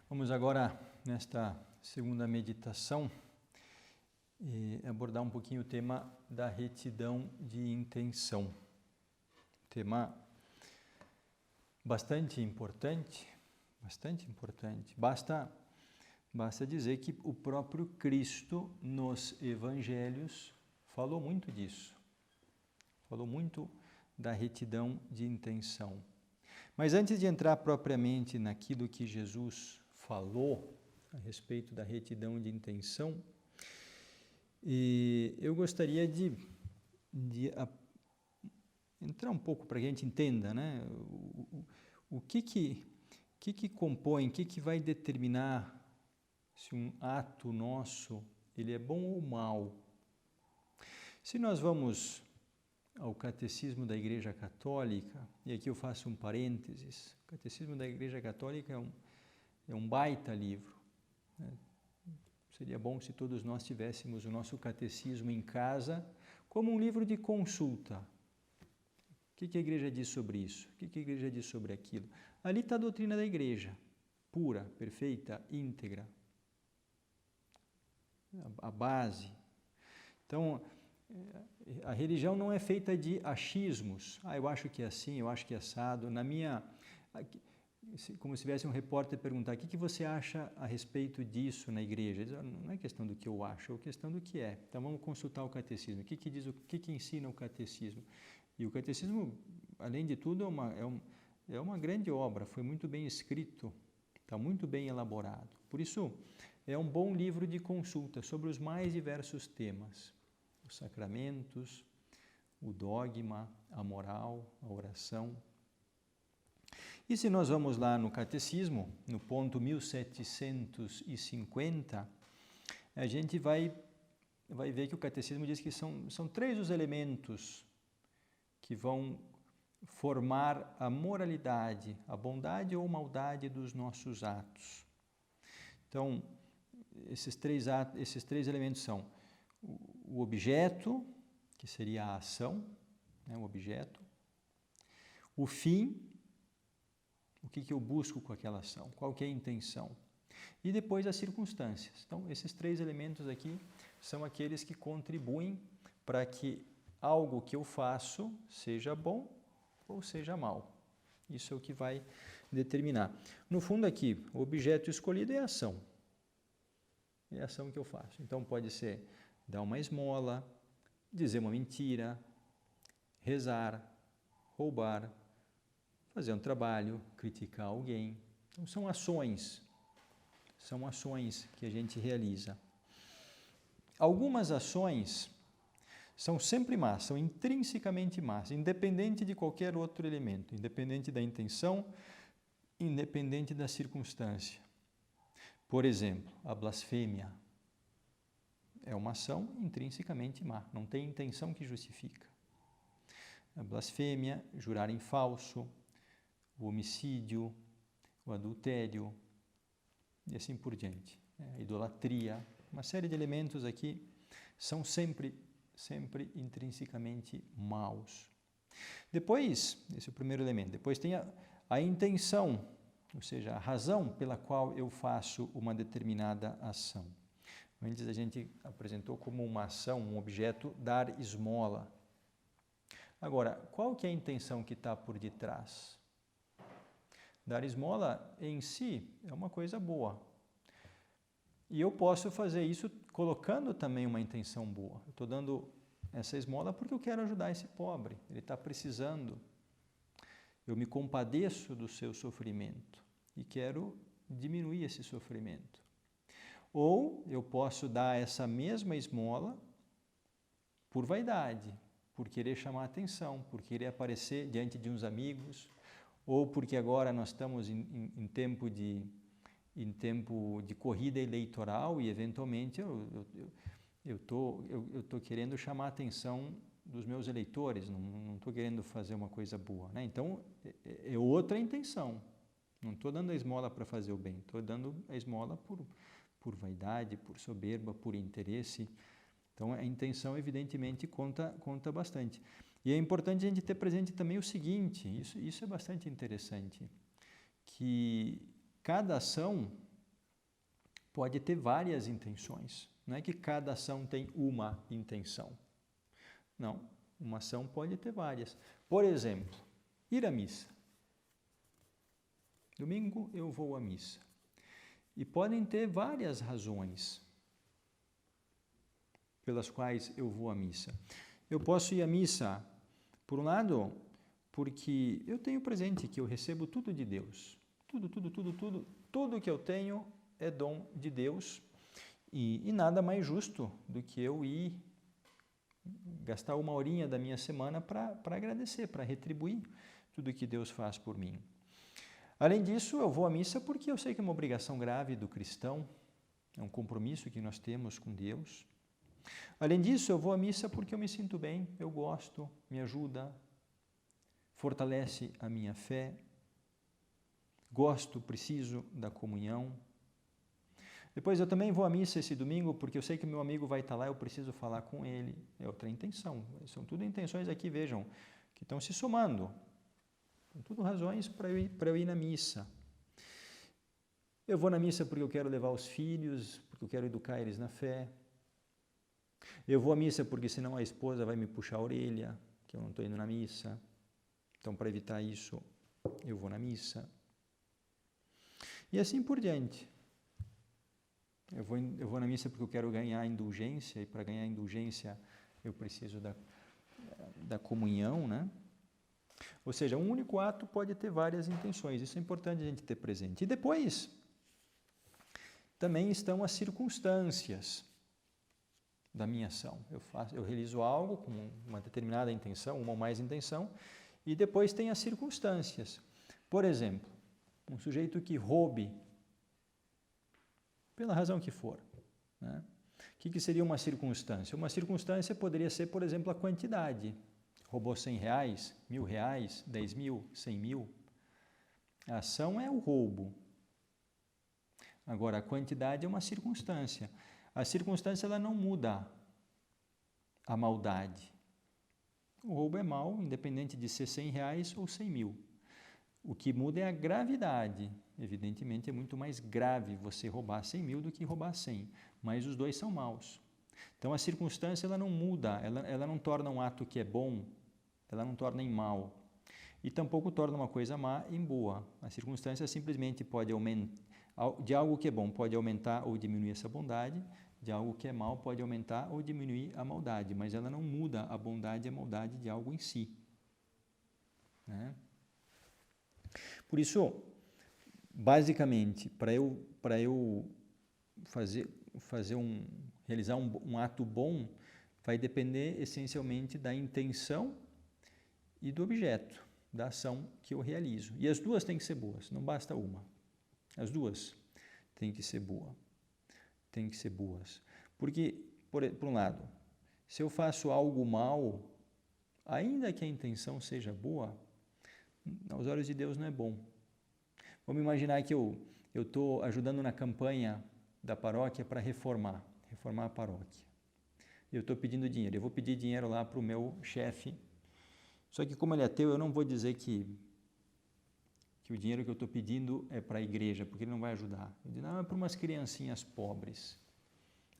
Vamos agora, nesta segunda meditação, abordar um pouquinho o tema da retidão de intenção. Tema bastante importante. Basta dizer que o próprio Cristo nos Evangelhos falou muito disso. Falou muito da retidão de intenção. Mas antes de entrar propriamente naquilo que Jesus falou a respeito da retidão de intenção, eu gostaria de entrar um pouco para que a gente entenda, né? O que compõe, o que vai determinar se um ato nosso ele é bom ou mau. Se nós vamos ao Catecismo da Igreja Católica, e aqui eu faço um parênteses, o Catecismo da Igreja Católica é um baita livro, né? Seria bom se todos nós tivéssemos o nosso catecismo em casa como um livro de consulta. O que a igreja diz sobre isso? O que a igreja diz sobre aquilo? Ali está a doutrina da igreja, pura, perfeita, íntegra. A base. Então, a religião não é feita de achismos. Eu acho que é assim, eu acho que é assado. Como se tivesse um repórter perguntar, o que você acha a respeito disso na igreja? Diz, não é questão do que eu acho, é questão do que é. Então vamos consultar o catecismo. O que diz, o que ensina o catecismo? E o catecismo, além de tudo, é uma grande obra, foi muito bem escrito, está muito bem elaborado. Por isso, é um bom livro de consulta sobre os mais diversos temas. Os sacramentos, o dogma, a moral, a oração. E se nós vamos lá no Catecismo, no ponto 1750, a gente vai ver que o Catecismo diz que são três os elementos que vão formar a moralidade, a bondade ou maldade dos nossos atos. Então, esses três elementos são o objeto, que seria a ação, né, o objeto, o fim, o que eu busco com aquela ação, qual que é a intenção, e depois as circunstâncias. Então, esses três elementos aqui são aqueles que contribuem para que algo que eu faço seja bom ou seja mal. Isso é o que vai determinar. No fundo aqui, o objeto escolhido é a ação. É a ação que eu faço. Então pode ser dar uma esmola, dizer uma mentira, rezar, roubar, fazer um trabalho, criticar alguém. Então são ações que a gente realiza. Algumas ações são sempre más, são intrinsecamente más, independente de qualquer outro elemento, independente da intenção, independente da circunstância. Por exemplo, a blasfêmia é uma ação intrinsecamente má, não tem intenção que justifica. A blasfêmia, jurar em falso, o homicídio, o adultério e assim por diante. A idolatria, uma série de elementos aqui são sempre intrinsecamente maus. Depois, esse é o primeiro elemento, depois tem a intenção. ou seja, a razão pela qual eu faço uma determinada ação. Antes a gente apresentou como uma ação, um objeto, dar esmola. Agora, qual que é a intenção que está por detrás? Dar esmola em si é uma coisa boa. E eu posso fazer isso colocando também uma intenção boa. Eu estou dando essa esmola porque eu quero ajudar esse pobre, ele está precisando. Eu me compadeço do seu sofrimento e quero diminuir esse sofrimento. Ou eu posso dar essa mesma esmola por vaidade, por querer chamar a atenção, por querer aparecer diante de uns amigos, ou porque agora nós estamos em tempo de corrida eleitoral e eventualmente eu tô querendo chamar a atenção dos meus eleitores, não estou querendo fazer uma coisa boa, né? Então é outra intenção. Não estou dando a esmola para fazer o bem, estou dando a esmola por vaidade, por soberba, por interesse. Então a intenção evidentemente conta bastante. E é importante a gente ter presente também o seguinte, isso é bastante interessante, que cada ação pode ter várias intenções. Não é que cada ação tem uma intenção. Não, uma ação pode ter várias. Por exemplo, ir à missa. Domingo eu vou à missa. E podem ter várias razões pelas quais eu vou à missa. Eu posso ir à missa, por um lado, porque eu tenho presente que eu recebo tudo de Deus. Tudo que eu tenho é dom de Deus. E nada mais justo do que eu ir gastar uma horinha da minha semana para agradecer, para retribuir tudo que Deus faz por mim. Além disso, eu vou à missa porque eu sei que é uma obrigação grave do cristão, é um compromisso que nós temos com Deus. Além disso, eu vou à missa porque eu me sinto bem, eu gosto, me ajuda, fortalece a minha fé, gosto, preciso da comunhão. Depois eu também vou à missa esse domingo porque eu sei que meu amigo vai estar lá, eu preciso falar com ele. É outra intenção. São tudo intenções aqui, vejam, que estão se somando. São tudo razões para eu ir na missa. Eu vou na missa porque eu quero levar os filhos, porque eu quero educar eles na fé. Eu vou à missa porque senão a esposa vai me puxar a orelha, que eu não estou indo na missa. Então, para evitar isso, eu vou na missa. E assim por diante. Eu vou na missa porque eu quero ganhar indulgência, e para ganhar indulgência eu preciso da comunhão, né? Ou seja, um único ato pode ter várias intenções, isso é importante a gente ter presente. E depois, também estão as circunstâncias da minha ação. Eu realizo algo com uma determinada intenção, uma ou mais intenção, e depois tem as circunstâncias. Por exemplo, um sujeito que roube, pela razão que for, né? O que seria uma circunstância? Uma circunstância poderia ser, por exemplo, a quantidade. Roubou R$100, R$1.000, 10 mil, 100 mil. A ação é o roubo. Agora, a quantidade é uma circunstância. A circunstância ela não muda a maldade. O roubo é mau, independente de ser R$100 ou 100 mil. O que muda é a gravidade. Evidentemente, é muito mais grave você roubar 100 mil do que roubar 100, mas os dois são maus. Então, a circunstância ela não muda, ela não torna um ato que é bom, ela não torna em mal. E tampouco torna uma coisa má em boa. A circunstância simplesmente pode aumentar, de algo que é bom pode aumentar ou diminuir essa bondade, de algo que é mal pode aumentar ou diminuir a maldade, mas ela não muda a bondade e a maldade de algo em si, né? Por isso, basicamente, para eu realizar um ato bom, vai depender essencialmente da intenção e do objeto, da ação que eu realizo. E as duas têm que ser boas, não basta uma. As duas têm que ser boas. Porque, por um lado, se eu faço algo mal, ainda que a intenção seja boa, aos olhos de Deus não é bom. Vamos imaginar que eu estou ajudando na campanha da paróquia para reformar a paróquia. Eu estou pedindo dinheiro, eu vou pedir dinheiro lá para o meu chefe. Só que como ele é ateu, eu não vou dizer que que o dinheiro que eu estou pedindo é para a igreja, porque ele não vai ajudar. Eu digo, não, é para umas criancinhas pobres.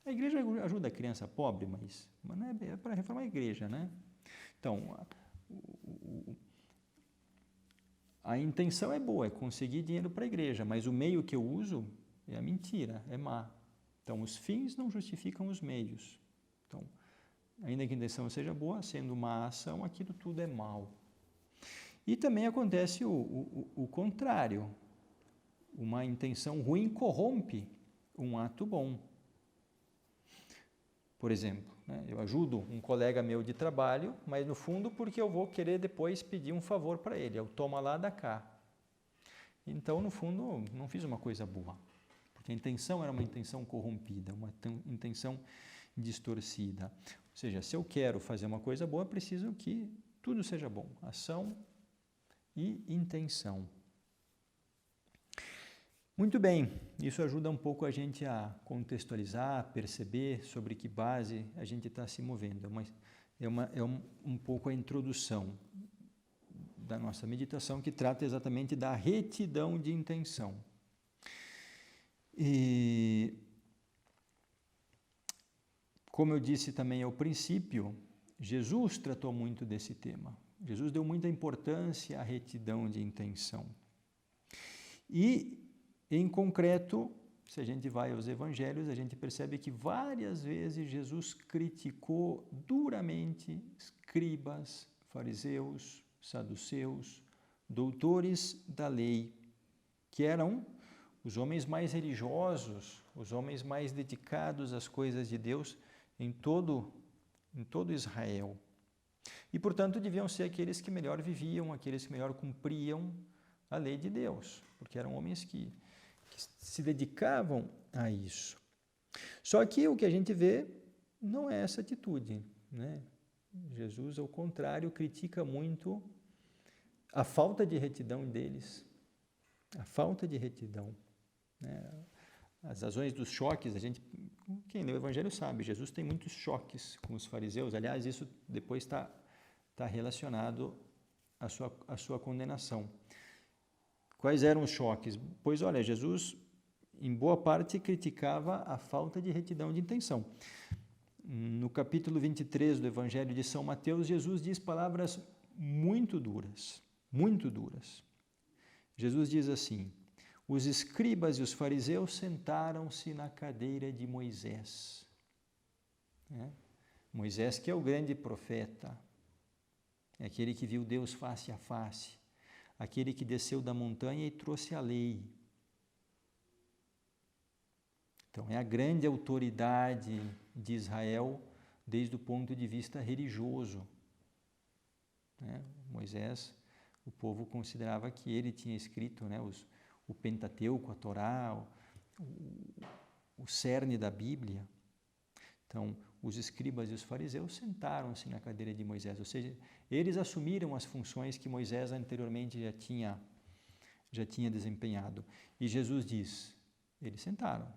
A igreja ajuda a criança pobre, mas não é para reformar a igreja, né? Então, a intenção é boa, é conseguir dinheiro para a igreja, mas o meio que eu uso é a mentira, é má. Então, os fins não justificam os meios. Então, ainda que a intenção seja boa, sendo má ação, aquilo tudo é mal. E também acontece o contrário. Uma intenção ruim corrompe um ato bom. Por exemplo, né, eu ajudo um colega meu de trabalho, mas no fundo porque eu vou querer depois pedir um favor para ele. Eu tomo lá, dá cá. Então, no fundo, não fiz uma coisa boa. Porque a intenção era uma intenção corrompida, uma intenção distorcida. Ou seja, se eu quero fazer uma coisa boa, preciso que tudo seja bom. Ação e intenção. Muito bem, isso ajuda um pouco a gente a contextualizar, perceber sobre que base a gente está se movendo. É um pouco a introdução da nossa meditação, que trata exatamente da retidão de intenção. E, como eu disse também ao princípio, Jesus tratou muito desse tema. Jesus deu muita importância à retidão de intenção. E, em concreto, se a gente vai aos evangelhos, a gente percebe que várias vezes Jesus criticou duramente escribas, fariseus, saduceus, doutores da lei, que eram os homens mais religiosos, os homens mais dedicados às coisas de Deus em todo Israel. E, portanto, deviam ser aqueles que melhor viviam, aqueles que melhor cumpriam a lei de Deus, porque eram homens que se dedicavam a isso. Só que o que a gente vê não é essa atitude, né? Jesus, ao contrário, critica muito a falta de retidão deles, a falta de retidão, né? As razões dos choques, quem lê o Evangelho sabe, Jesus tem muitos choques com os fariseus. Aliás, isso depois está relacionado à sua condenação. Quais eram os choques? Pois olha, Jesus, em boa parte, criticava a falta de retidão de intenção. No capítulo 23 do Evangelho de São Mateus, Jesus diz palavras muito duras, muito duras. Jesus diz assim: os escribas e os fariseus sentaram-se na cadeira de Moisés. Moisés, que é o grande profeta, é aquele que viu Deus face a face, aquele que desceu da montanha e trouxe a lei. Então, é a grande autoridade de Israel desde o ponto de vista religioso. Moisés, o povo considerava que ele tinha escrito, o Pentateuco, a Torá, o cerne da Bíblia. Então, os escribas e os fariseus sentaram-se na cadeira de Moisés, ou seja, eles assumiram as funções que Moisés anteriormente já tinha desempenhado. E Jesus diz, eles sentaram.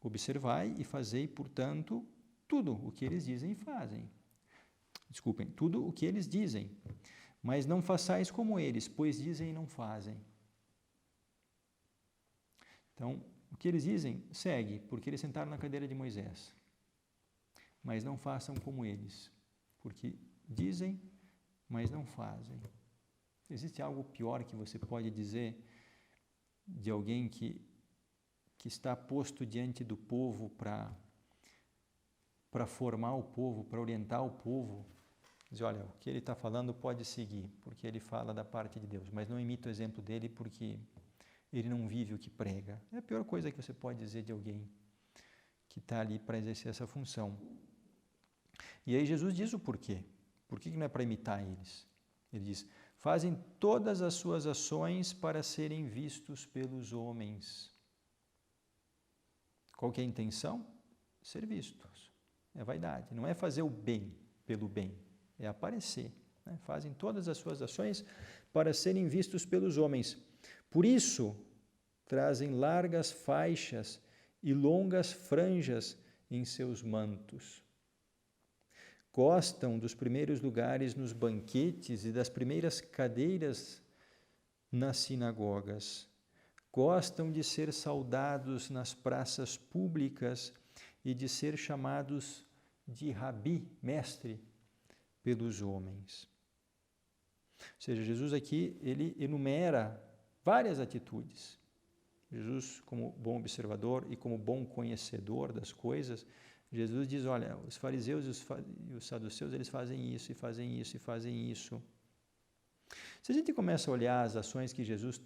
Observai e fazei, portanto, tudo o que eles dizem e fazem. Desculpem, tudo o que eles dizem, mas não façais como eles, pois dizem e não fazem. Então, o que eles dizem, segue, porque eles sentaram na cadeira de Moisés. Mas não façam como eles, porque dizem, mas não fazem. Existe algo pior que você pode dizer de alguém que está posto diante do povo para formar o povo, para orientar o povo? Diz, olha, o que ele está falando pode seguir, porque ele fala da parte de Deus, mas não imita o exemplo dele porque ele não vive o que prega. É a pior coisa que você pode dizer de alguém que está ali para exercer essa função. E aí Jesus diz o porquê. Por que não é para imitar eles? Ele diz, fazem todas as suas ações para serem vistos pelos homens. Qual que é a intenção? Ser vistos. É vaidade. Não é fazer o bem pelo bem, é aparecer. Fazem todas as suas ações para serem vistos pelos homens. Por isso, trazem largas faixas e longas franjas em seus mantos. Gostam dos primeiros lugares nos banquetes e das primeiras cadeiras nas sinagogas, gostam de ser saudados nas praças públicas e de ser chamados de rabi, mestre, pelos homens. Ou seja, Jesus aqui, ele enumera várias atitudes. Jesus, como bom observador e como bom conhecedor das coisas, Jesus diz, olha, os fariseus e os saduceus, eles fazem isso, e fazem isso, e fazem isso. Se a gente começa a olhar as ações que Jesus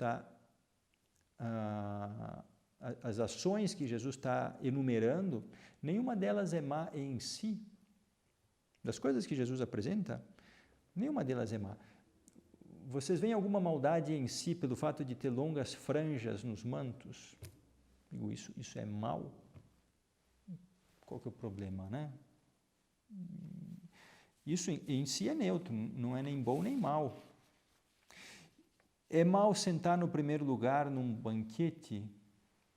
está enumerando, nenhuma delas é má em si. Das coisas que Jesus apresenta, nenhuma delas é má. Vocês veem alguma maldade em si pelo fato de ter longas franjas nos mantos? Digo, isso é mal? Qual que é o problema, né? Isso em si é neutro, não é nem bom nem mal. É mal sentar no primeiro lugar num banquete?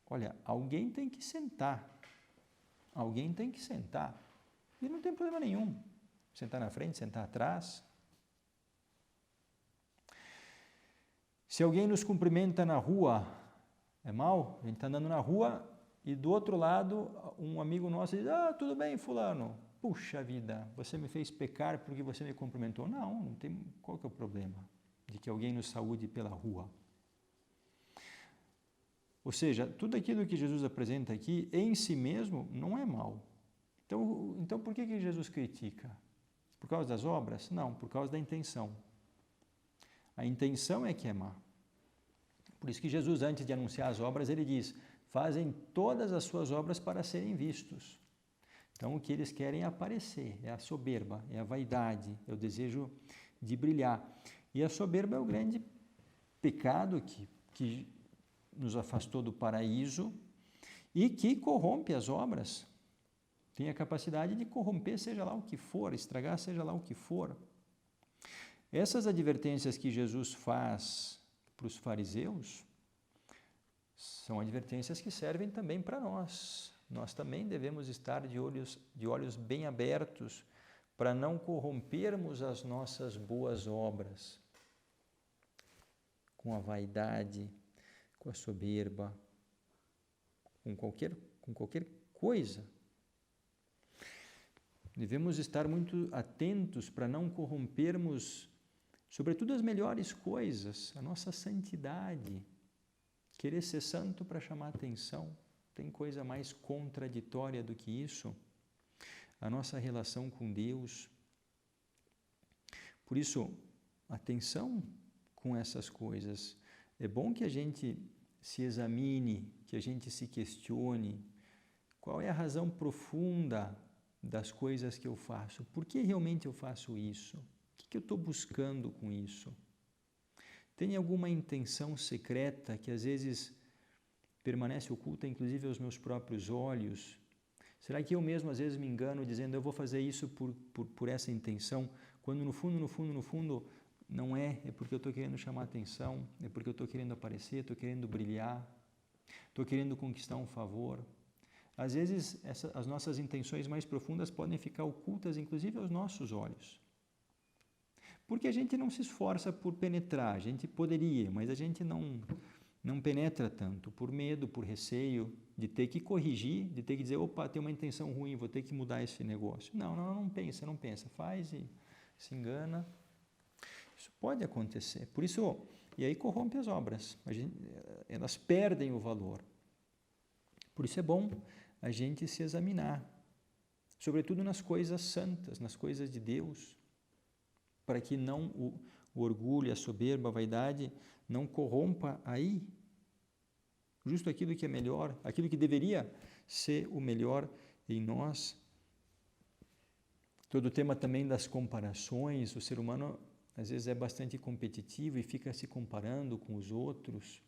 Olha, alguém tem que sentar. Alguém tem que sentar. E não tem problema nenhum. Sentar na frente, sentar atrás. Se alguém nos cumprimenta na rua, é mal? A gente está andando na rua e do outro lado um amigo nosso diz, tudo bem, fulano. Puxa vida, você me fez pecar porque você me cumprimentou. Não tem, qual que é o problema de que alguém nos saúde pela rua? Ou seja, tudo aquilo que Jesus apresenta aqui, em si mesmo, não é mal. Então por que Jesus critica? Por causa das obras? Não, por causa da intenção. A intenção é que é má. Por isso que Jesus, antes de anunciar as obras, ele diz, fazem todas as suas obras para serem vistos. Então, o que eles querem é aparecer, é a soberba, é a vaidade, é o desejo de brilhar. E a soberba é o grande pecado que nos afastou do paraíso e que corrompe as obras. Tem a capacidade de corromper seja lá o que for, estragar seja lá o que for. Essas advertências que Jesus faz para os fariseus são advertências que servem também para nós. Nós também devemos estar de olhos bem abertos para não corrompermos as nossas boas obras com a vaidade, com a soberba, com qualquer coisa. Devemos estar muito atentos para não corrompermos, sobretudo, as melhores coisas, a nossa santidade. Querer ser santo para chamar atenção. Tem coisa mais contraditória do que isso? A nossa relação com Deus. Por isso, atenção com essas coisas. É bom que a gente se examine, que a gente se questione. Qual é a razão profunda das coisas que eu faço? Por que realmente eu faço isso? O que eu estou buscando com isso? Tem alguma intenção secreta que às vezes permanece oculta, inclusive aos meus próprios olhos? Será que eu mesmo às vezes me engano dizendo eu vou fazer isso por essa intenção, quando no fundo não é porque eu estou querendo chamar atenção, é porque eu estou querendo aparecer, estou querendo brilhar, estou querendo conquistar um favor. Às vezes as nossas intenções mais profundas podem ficar ocultas, inclusive aos nossos olhos. Porque a gente não se esforça por penetrar, a gente poderia, mas a gente não penetra tanto, por medo, por receio, de ter que corrigir, de ter que dizer, opa, tem uma intenção ruim, vou ter que mudar esse negócio. Não pensa, faz e se engana. Isso pode acontecer. Por isso, e aí corrompe as obras, elas perdem o valor. Por isso é bom a gente se examinar, sobretudo nas coisas santas, nas coisas de Deus, para que não o orgulho, a soberba, a vaidade não corrompa aí justo aquilo que é melhor, aquilo que deveria ser o melhor em nós. Todo o tema também das comparações, o ser humano às vezes é bastante competitivo e fica se comparando com os outros.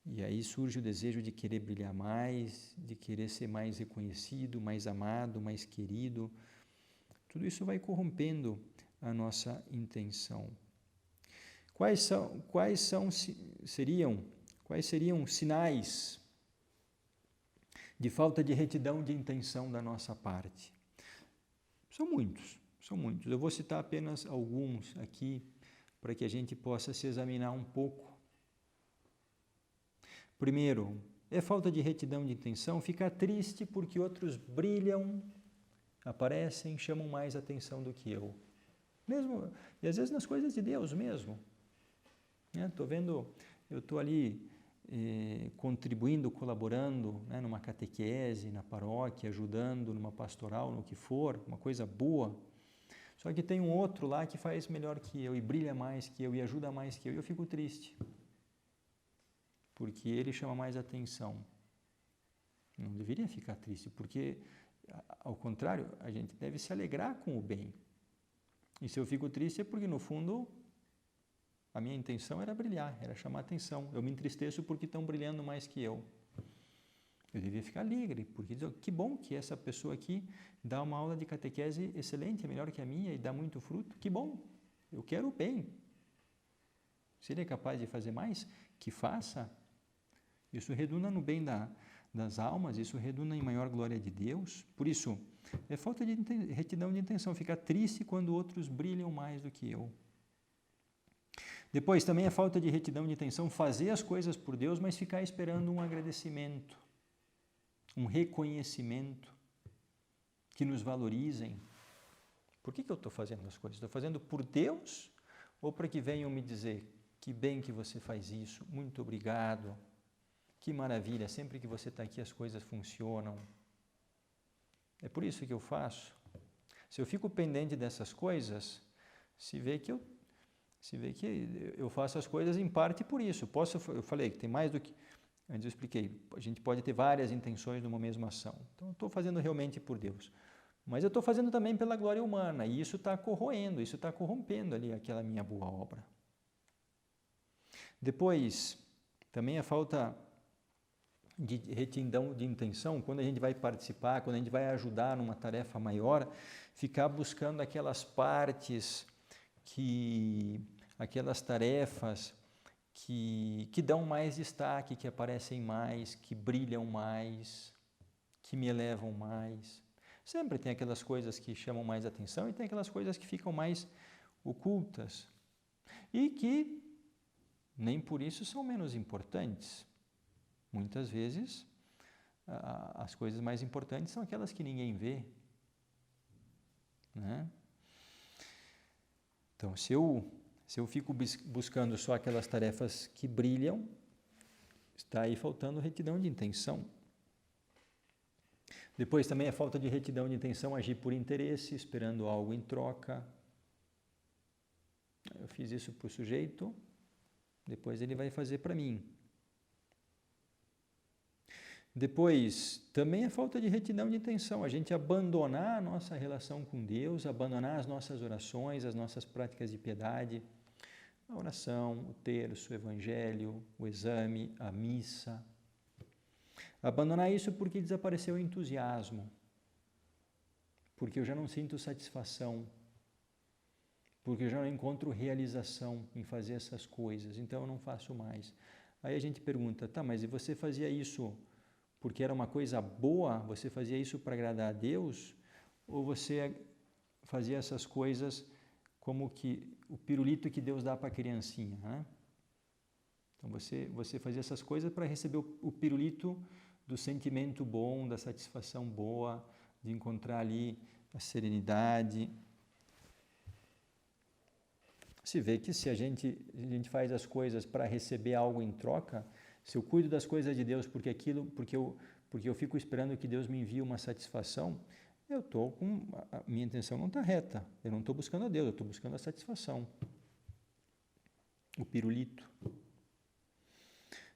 E aí surge o desejo de querer brilhar mais, de querer ser mais reconhecido, mais amado, mais querido. Tudo isso vai corrompendo a nossa intenção. Quais seriam sinais de falta de retidão de intenção da nossa parte? São muitos. Eu vou citar apenas alguns aqui para que a gente possa se examinar um pouco. Primeiro, é falta de retidão de intenção ficar triste porque outros brilham, aparecem, chamam mais atenção do que eu. Mesmo, e às vezes nas coisas de Deus mesmo. Estou vendo, eu estou ali contribuindo, colaborando, né, numa catequese, na paróquia, ajudando numa pastoral, no que for, uma coisa boa. Só que tem um outro lá que faz melhor que eu e brilha mais que eu e ajuda mais que eu e eu fico triste. Porque ele chama mais atenção. Não deveria ficar triste, porque, ao contrário, a gente deve se alegrar com o bem. E se eu fico triste é porque, no fundo, a minha intenção era brilhar, era chamar atenção. Eu me entristeço porque estão brilhando mais que eu. Eu devia ficar alegre, porque que bom que essa pessoa aqui dá uma aula de catequese excelente, é melhor que a minha e dá muito fruto. Que bom, eu quero o bem. Se ele é capaz de fazer mais, que faça. Isso redunda no bem das almas, isso redunda em maior glória de Deus. Por isso, é falta de retidão de intenção, ficar triste quando outros brilham mais do que eu. Depois, também é falta de retidão de intenção fazer as coisas por Deus, mas ficar esperando um agradecimento, um reconhecimento, que nos valorizem. Por que eu estou fazendo as coisas? Estou fazendo por Deus ou para que venham me dizer que bem que você faz isso, muito obrigado, que maravilha, sempre que você está aqui as coisas funcionam. É por isso que eu faço. Se eu fico pendente dessas coisas, se vê que eu faço as coisas em parte por isso. Eu falei que tem mais do que... Antes eu expliquei, a gente pode ter várias intenções numa mesma ação. Então, eu estou fazendo realmente por Deus. Mas eu estou fazendo também pela glória humana, e isso está corroendo, isso está corrompendo ali aquela minha boa obra. Depois, também a falta de retidão de intenção, quando a gente vai participar, quando a gente vai ajudar numa tarefa maior, ficar buscando aquelas partes aquelas tarefas que dão mais destaque, que aparecem mais, que brilham mais, que me elevam mais. Sempre tem aquelas coisas que chamam mais atenção e tem aquelas coisas que ficam mais ocultas e que nem por isso são menos importantes. Muitas vezes, as coisas mais importantes são aquelas que ninguém vê, né? Então, se eu fico buscando só aquelas tarefas que brilham, está aí faltando retidão de intenção. Depois também a falta de retidão de intenção, agir por interesse, esperando algo em troca. Eu fiz isso para o sujeito, depois ele vai fazer para mim. Depois, também a falta de retidão de intenção, a gente abandonar a nossa relação com Deus, abandonar as nossas orações, as nossas práticas de piedade, a oração, o terço, o evangelho, o exame, a missa. Abandonar isso porque desapareceu o entusiasmo, porque eu já não sinto satisfação, porque eu já não encontro realização em fazer essas coisas, então eu não faço mais. Aí a gente pergunta, tá, mas e você fazia isso porque era uma coisa boa? Você fazia isso para agradar a Deus? Ou você fazia essas coisas como que o pirulito que Deus dá para a criancinha, né? Então você fazia essas coisas para receber o pirulito do sentimento bom, da satisfação boa, de encontrar ali a serenidade. Se vê que se a gente faz as coisas para receber algo em troca, se eu cuido das coisas de Deus porque eu fico esperando que Deus me envie uma satisfação, a minha intenção não está reta. Eu não estou buscando a Deus, eu estou buscando a satisfação. O pirulito.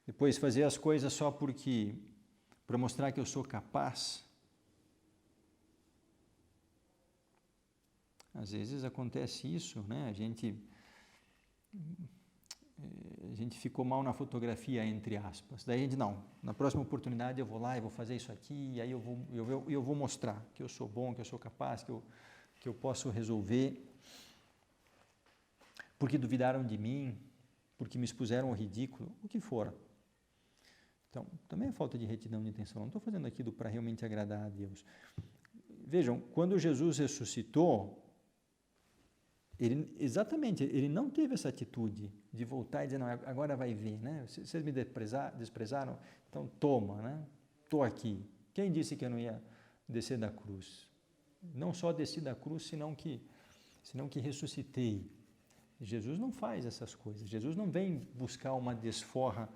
Depois, fazer as coisas só para mostrar que eu sou capaz. Às vezes acontece isso, né? A gente ficou mal na fotografia, entre aspas. Daí a gente, não, na próxima oportunidade eu vou lá e vou fazer isso aqui, e aí eu vou mostrar que eu sou bom, que eu sou capaz, que eu posso resolver. Porque duvidaram de mim, porque me expuseram ao ridículo, o que for. Então, também é falta de retidão de intenção. Não estou fazendo aquilo para realmente agradar a Deus. Vejam, quando Jesus ressuscitou, Exatamente, ele não teve essa atitude de voltar e dizer, não, agora vai ver, né? Vocês me desprezaram, então toma, né? Estou aqui. Quem disse que eu não ia descer da cruz? Não só desci da cruz, senão que ressuscitei. Jesus não faz essas coisas, Jesus não vem buscar uma desforra,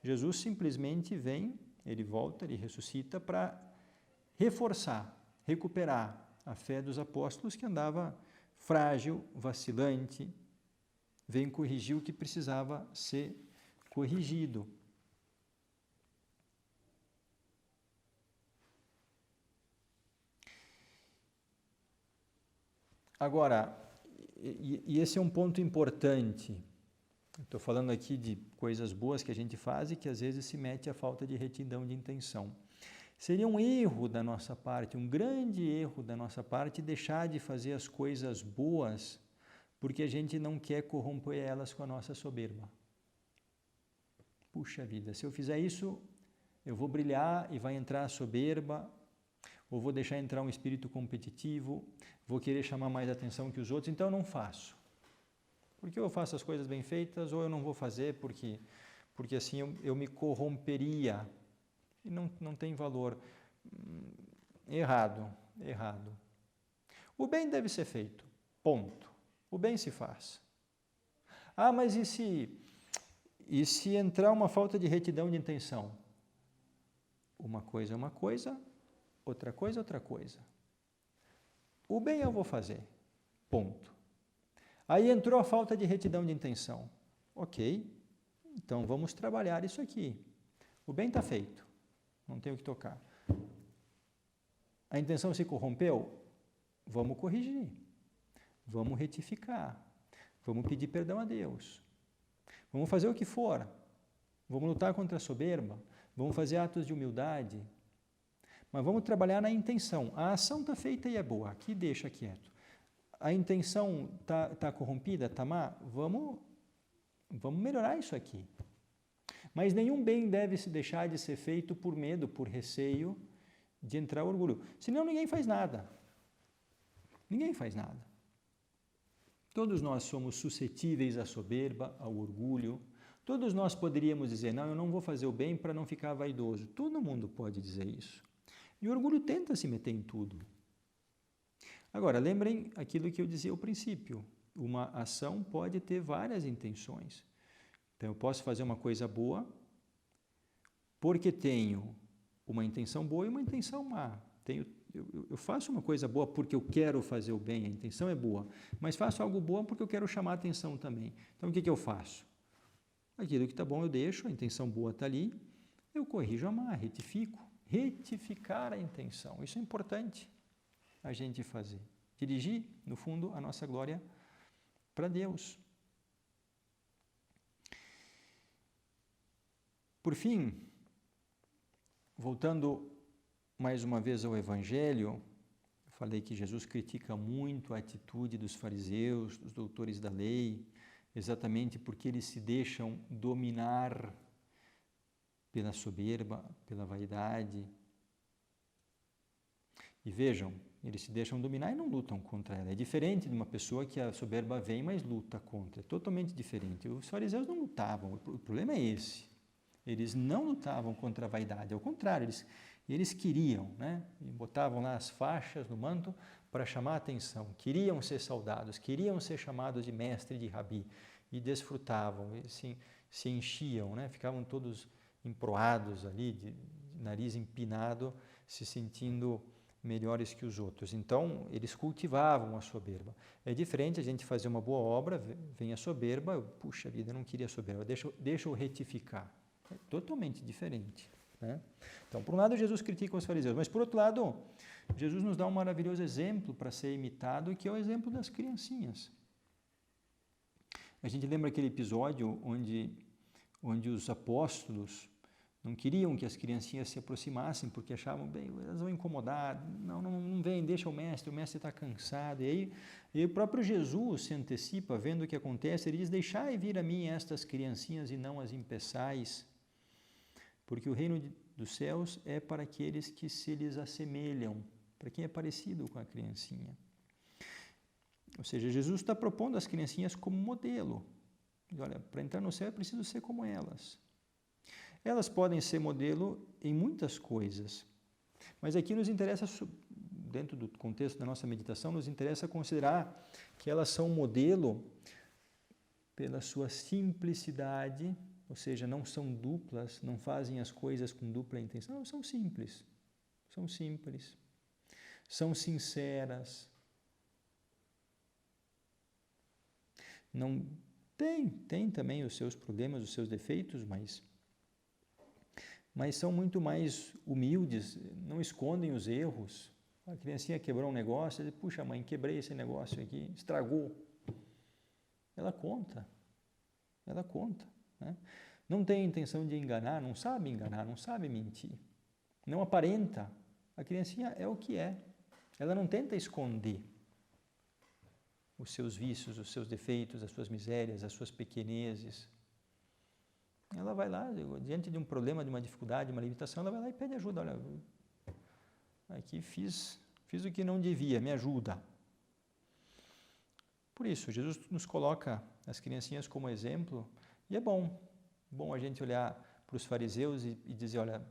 Jesus simplesmente vem, ele volta, ele ressuscita para reforçar, recuperar a fé dos apóstolos que andava frágil, vacilante, vem corrigir o que precisava ser corrigido. Agora, e esse é um ponto importante, estou falando aqui de coisas boas que a gente faz e que às vezes se mete a falta de retidão de intenção. Seria um erro da nossa parte, um grande erro da nossa parte, deixar de fazer as coisas boas porque a gente não quer corromper elas com a nossa soberba. Puxa vida, se eu fizer isso, eu vou brilhar e vai entrar a soberba, ou vou deixar entrar um espírito competitivo, vou querer chamar mais atenção que os outros, então eu não faço. Porque eu faço as coisas bem feitas, ou eu não vou fazer porque assim eu me corromperia. E não tem valor. Errado. O bem deve ser feito, ponto. O bem se faz. Ah, mas e se entrar uma falta de retidão de intenção? Uma coisa é uma coisa, outra coisa é outra coisa. O bem eu vou fazer, ponto. Aí entrou a falta de retidão de intenção. Ok, então vamos trabalhar isso aqui. O bem está feito. Não tem o que tocar. A intenção se corrompeu? Vamos corrigir. Vamos retificar. Vamos pedir perdão a Deus. Vamos fazer o que for. Vamos lutar contra a soberba. Vamos fazer atos de humildade. Mas vamos trabalhar na intenção. A ação está feita e é boa. Aqui deixa quieto. A intenção está corrompida, está má? Vamos melhorar isso aqui. Mas nenhum bem deve se deixar de ser feito por medo, por receio de entrar orgulho. Senão ninguém faz nada. Ninguém faz nada. Todos nós somos suscetíveis à soberba, ao orgulho. Todos nós poderíamos dizer, não, eu não vou fazer o bem para não ficar vaidoso. Todo mundo pode dizer isso. E o orgulho tenta se meter em tudo. Agora, lembrem aquilo que eu dizia ao princípio. Uma ação pode ter várias intenções. Então, eu posso fazer uma coisa boa porque tenho uma intenção boa e uma intenção má. Eu faço uma coisa boa porque eu quero fazer o bem, a intenção é boa, mas faço algo bom porque eu quero chamar a atenção também. Então, o que eu faço? Aquilo que está bom eu deixo, a intenção boa está ali, eu corrijo a má, retifico. Retificar a intenção, isso é importante a gente fazer. Dirigir, no fundo, a nossa glória para Deus. Por fim, voltando mais uma vez ao Evangelho, eu falei que Jesus critica muito a atitude dos fariseus, dos doutores da lei, exatamente porque eles se deixam dominar pela soberba, pela vaidade. E vejam, eles se deixam dominar e não lutam contra ela. É diferente de uma pessoa que a soberba vem, mas luta contra. É totalmente diferente. Os fariseus não lutavam, o problema é esse. Eles não lutavam contra a vaidade, ao contrário, eles queriam, né? E botavam lá as faixas no manto para chamar a atenção, queriam ser saudados, queriam ser chamados de mestre, de rabi, e desfrutavam, e se enchiam, né? Ficavam todos emproados ali, de nariz empinado, se sentindo melhores que os outros. Então, eles cultivavam a soberba. É diferente a gente fazer uma boa obra, vem a soberba, puxa vida, eu não queria soberba, deixa eu retificar. É totalmente diferente, né? Então, por um lado, Jesus critica os fariseus, mas por outro lado, Jesus nos dá um maravilhoso exemplo para ser imitado, que é o exemplo das criancinhas. A gente lembra aquele episódio onde os apóstolos não queriam que as criancinhas se aproximassem, porque achavam, bem, elas vão incomodar, não vem, deixa o mestre está cansado. E aí o próprio Jesus se antecipa, vendo o que acontece, ele diz, deixai vir a mim estas criancinhas e não as impeçais, porque o reino dos céus é para aqueles que se lhes assemelham, para quem é parecido com a criancinha. Ou seja, Jesus está propondo as criancinhas como modelo. Olha, para entrar no céu é preciso ser como elas. Elas podem ser modelo em muitas coisas, mas aqui nos interessa, dentro do contexto da nossa meditação, nos interessa considerar que elas são modelo pela sua simplicidade, ou seja, não são duplas, não fazem as coisas com dupla intenção, não, são simples, são sinceras, não tem também os seus problemas, os seus defeitos, mas são muito mais humildes, não escondem os erros. A criancinha quebrou um negócio, diz, puxa mãe, quebrei esse negócio aqui, estragou. Ela conta, né? Não tem intenção de enganar, não sabe mentir, não aparenta. A criancinha é o que é, ela não tenta esconder os seus vícios, os seus defeitos, as suas misérias, as suas pequenezes. Ela vai lá, diante de um problema, de uma dificuldade, de uma limitação, ela vai lá e pede ajuda. Olha, aqui fiz o que não devia, me ajuda. Por isso, Jesus nos coloca as criancinhas como exemplo, e é bom a gente olhar para os fariseus e dizer, olha,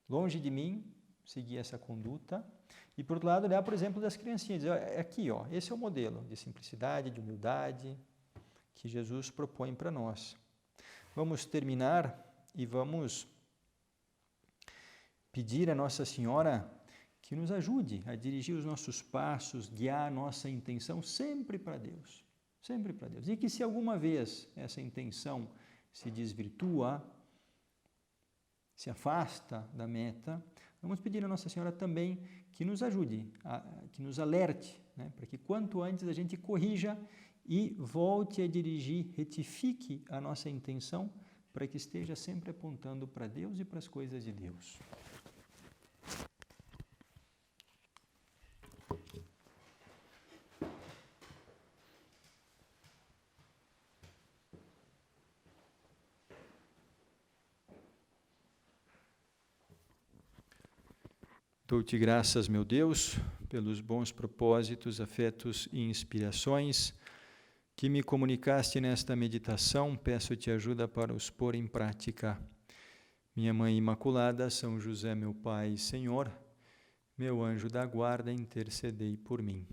longe de mim seguir essa conduta, e por outro lado olhar, por exemplo, das criancinhas, dizer, olha, aqui, ó, esse é o modelo de simplicidade, de humildade que Jesus propõe para nós. Vamos terminar e vamos pedir a Nossa Senhora que nos ajude a dirigir os nossos passos, guiar a nossa intenção sempre para Deus, E que se alguma vez essa intenção se desvirtua, se afasta da meta, vamos pedir a Nossa Senhora também que nos ajude, que nos alerte, né, para que quanto antes a gente corrija e volte a dirigir, retifique a nossa intenção para que esteja sempre apontando para Deus e para as coisas de Deus. Dou-te graças, meu Deus, pelos bons propósitos, afetos e inspirações que me comunicaste nesta meditação. Peço-te ajuda para os pôr em prática. Minha Mãe Imaculada, São José, meu Pai e Senhor, meu anjo da guarda, intercedei por mim.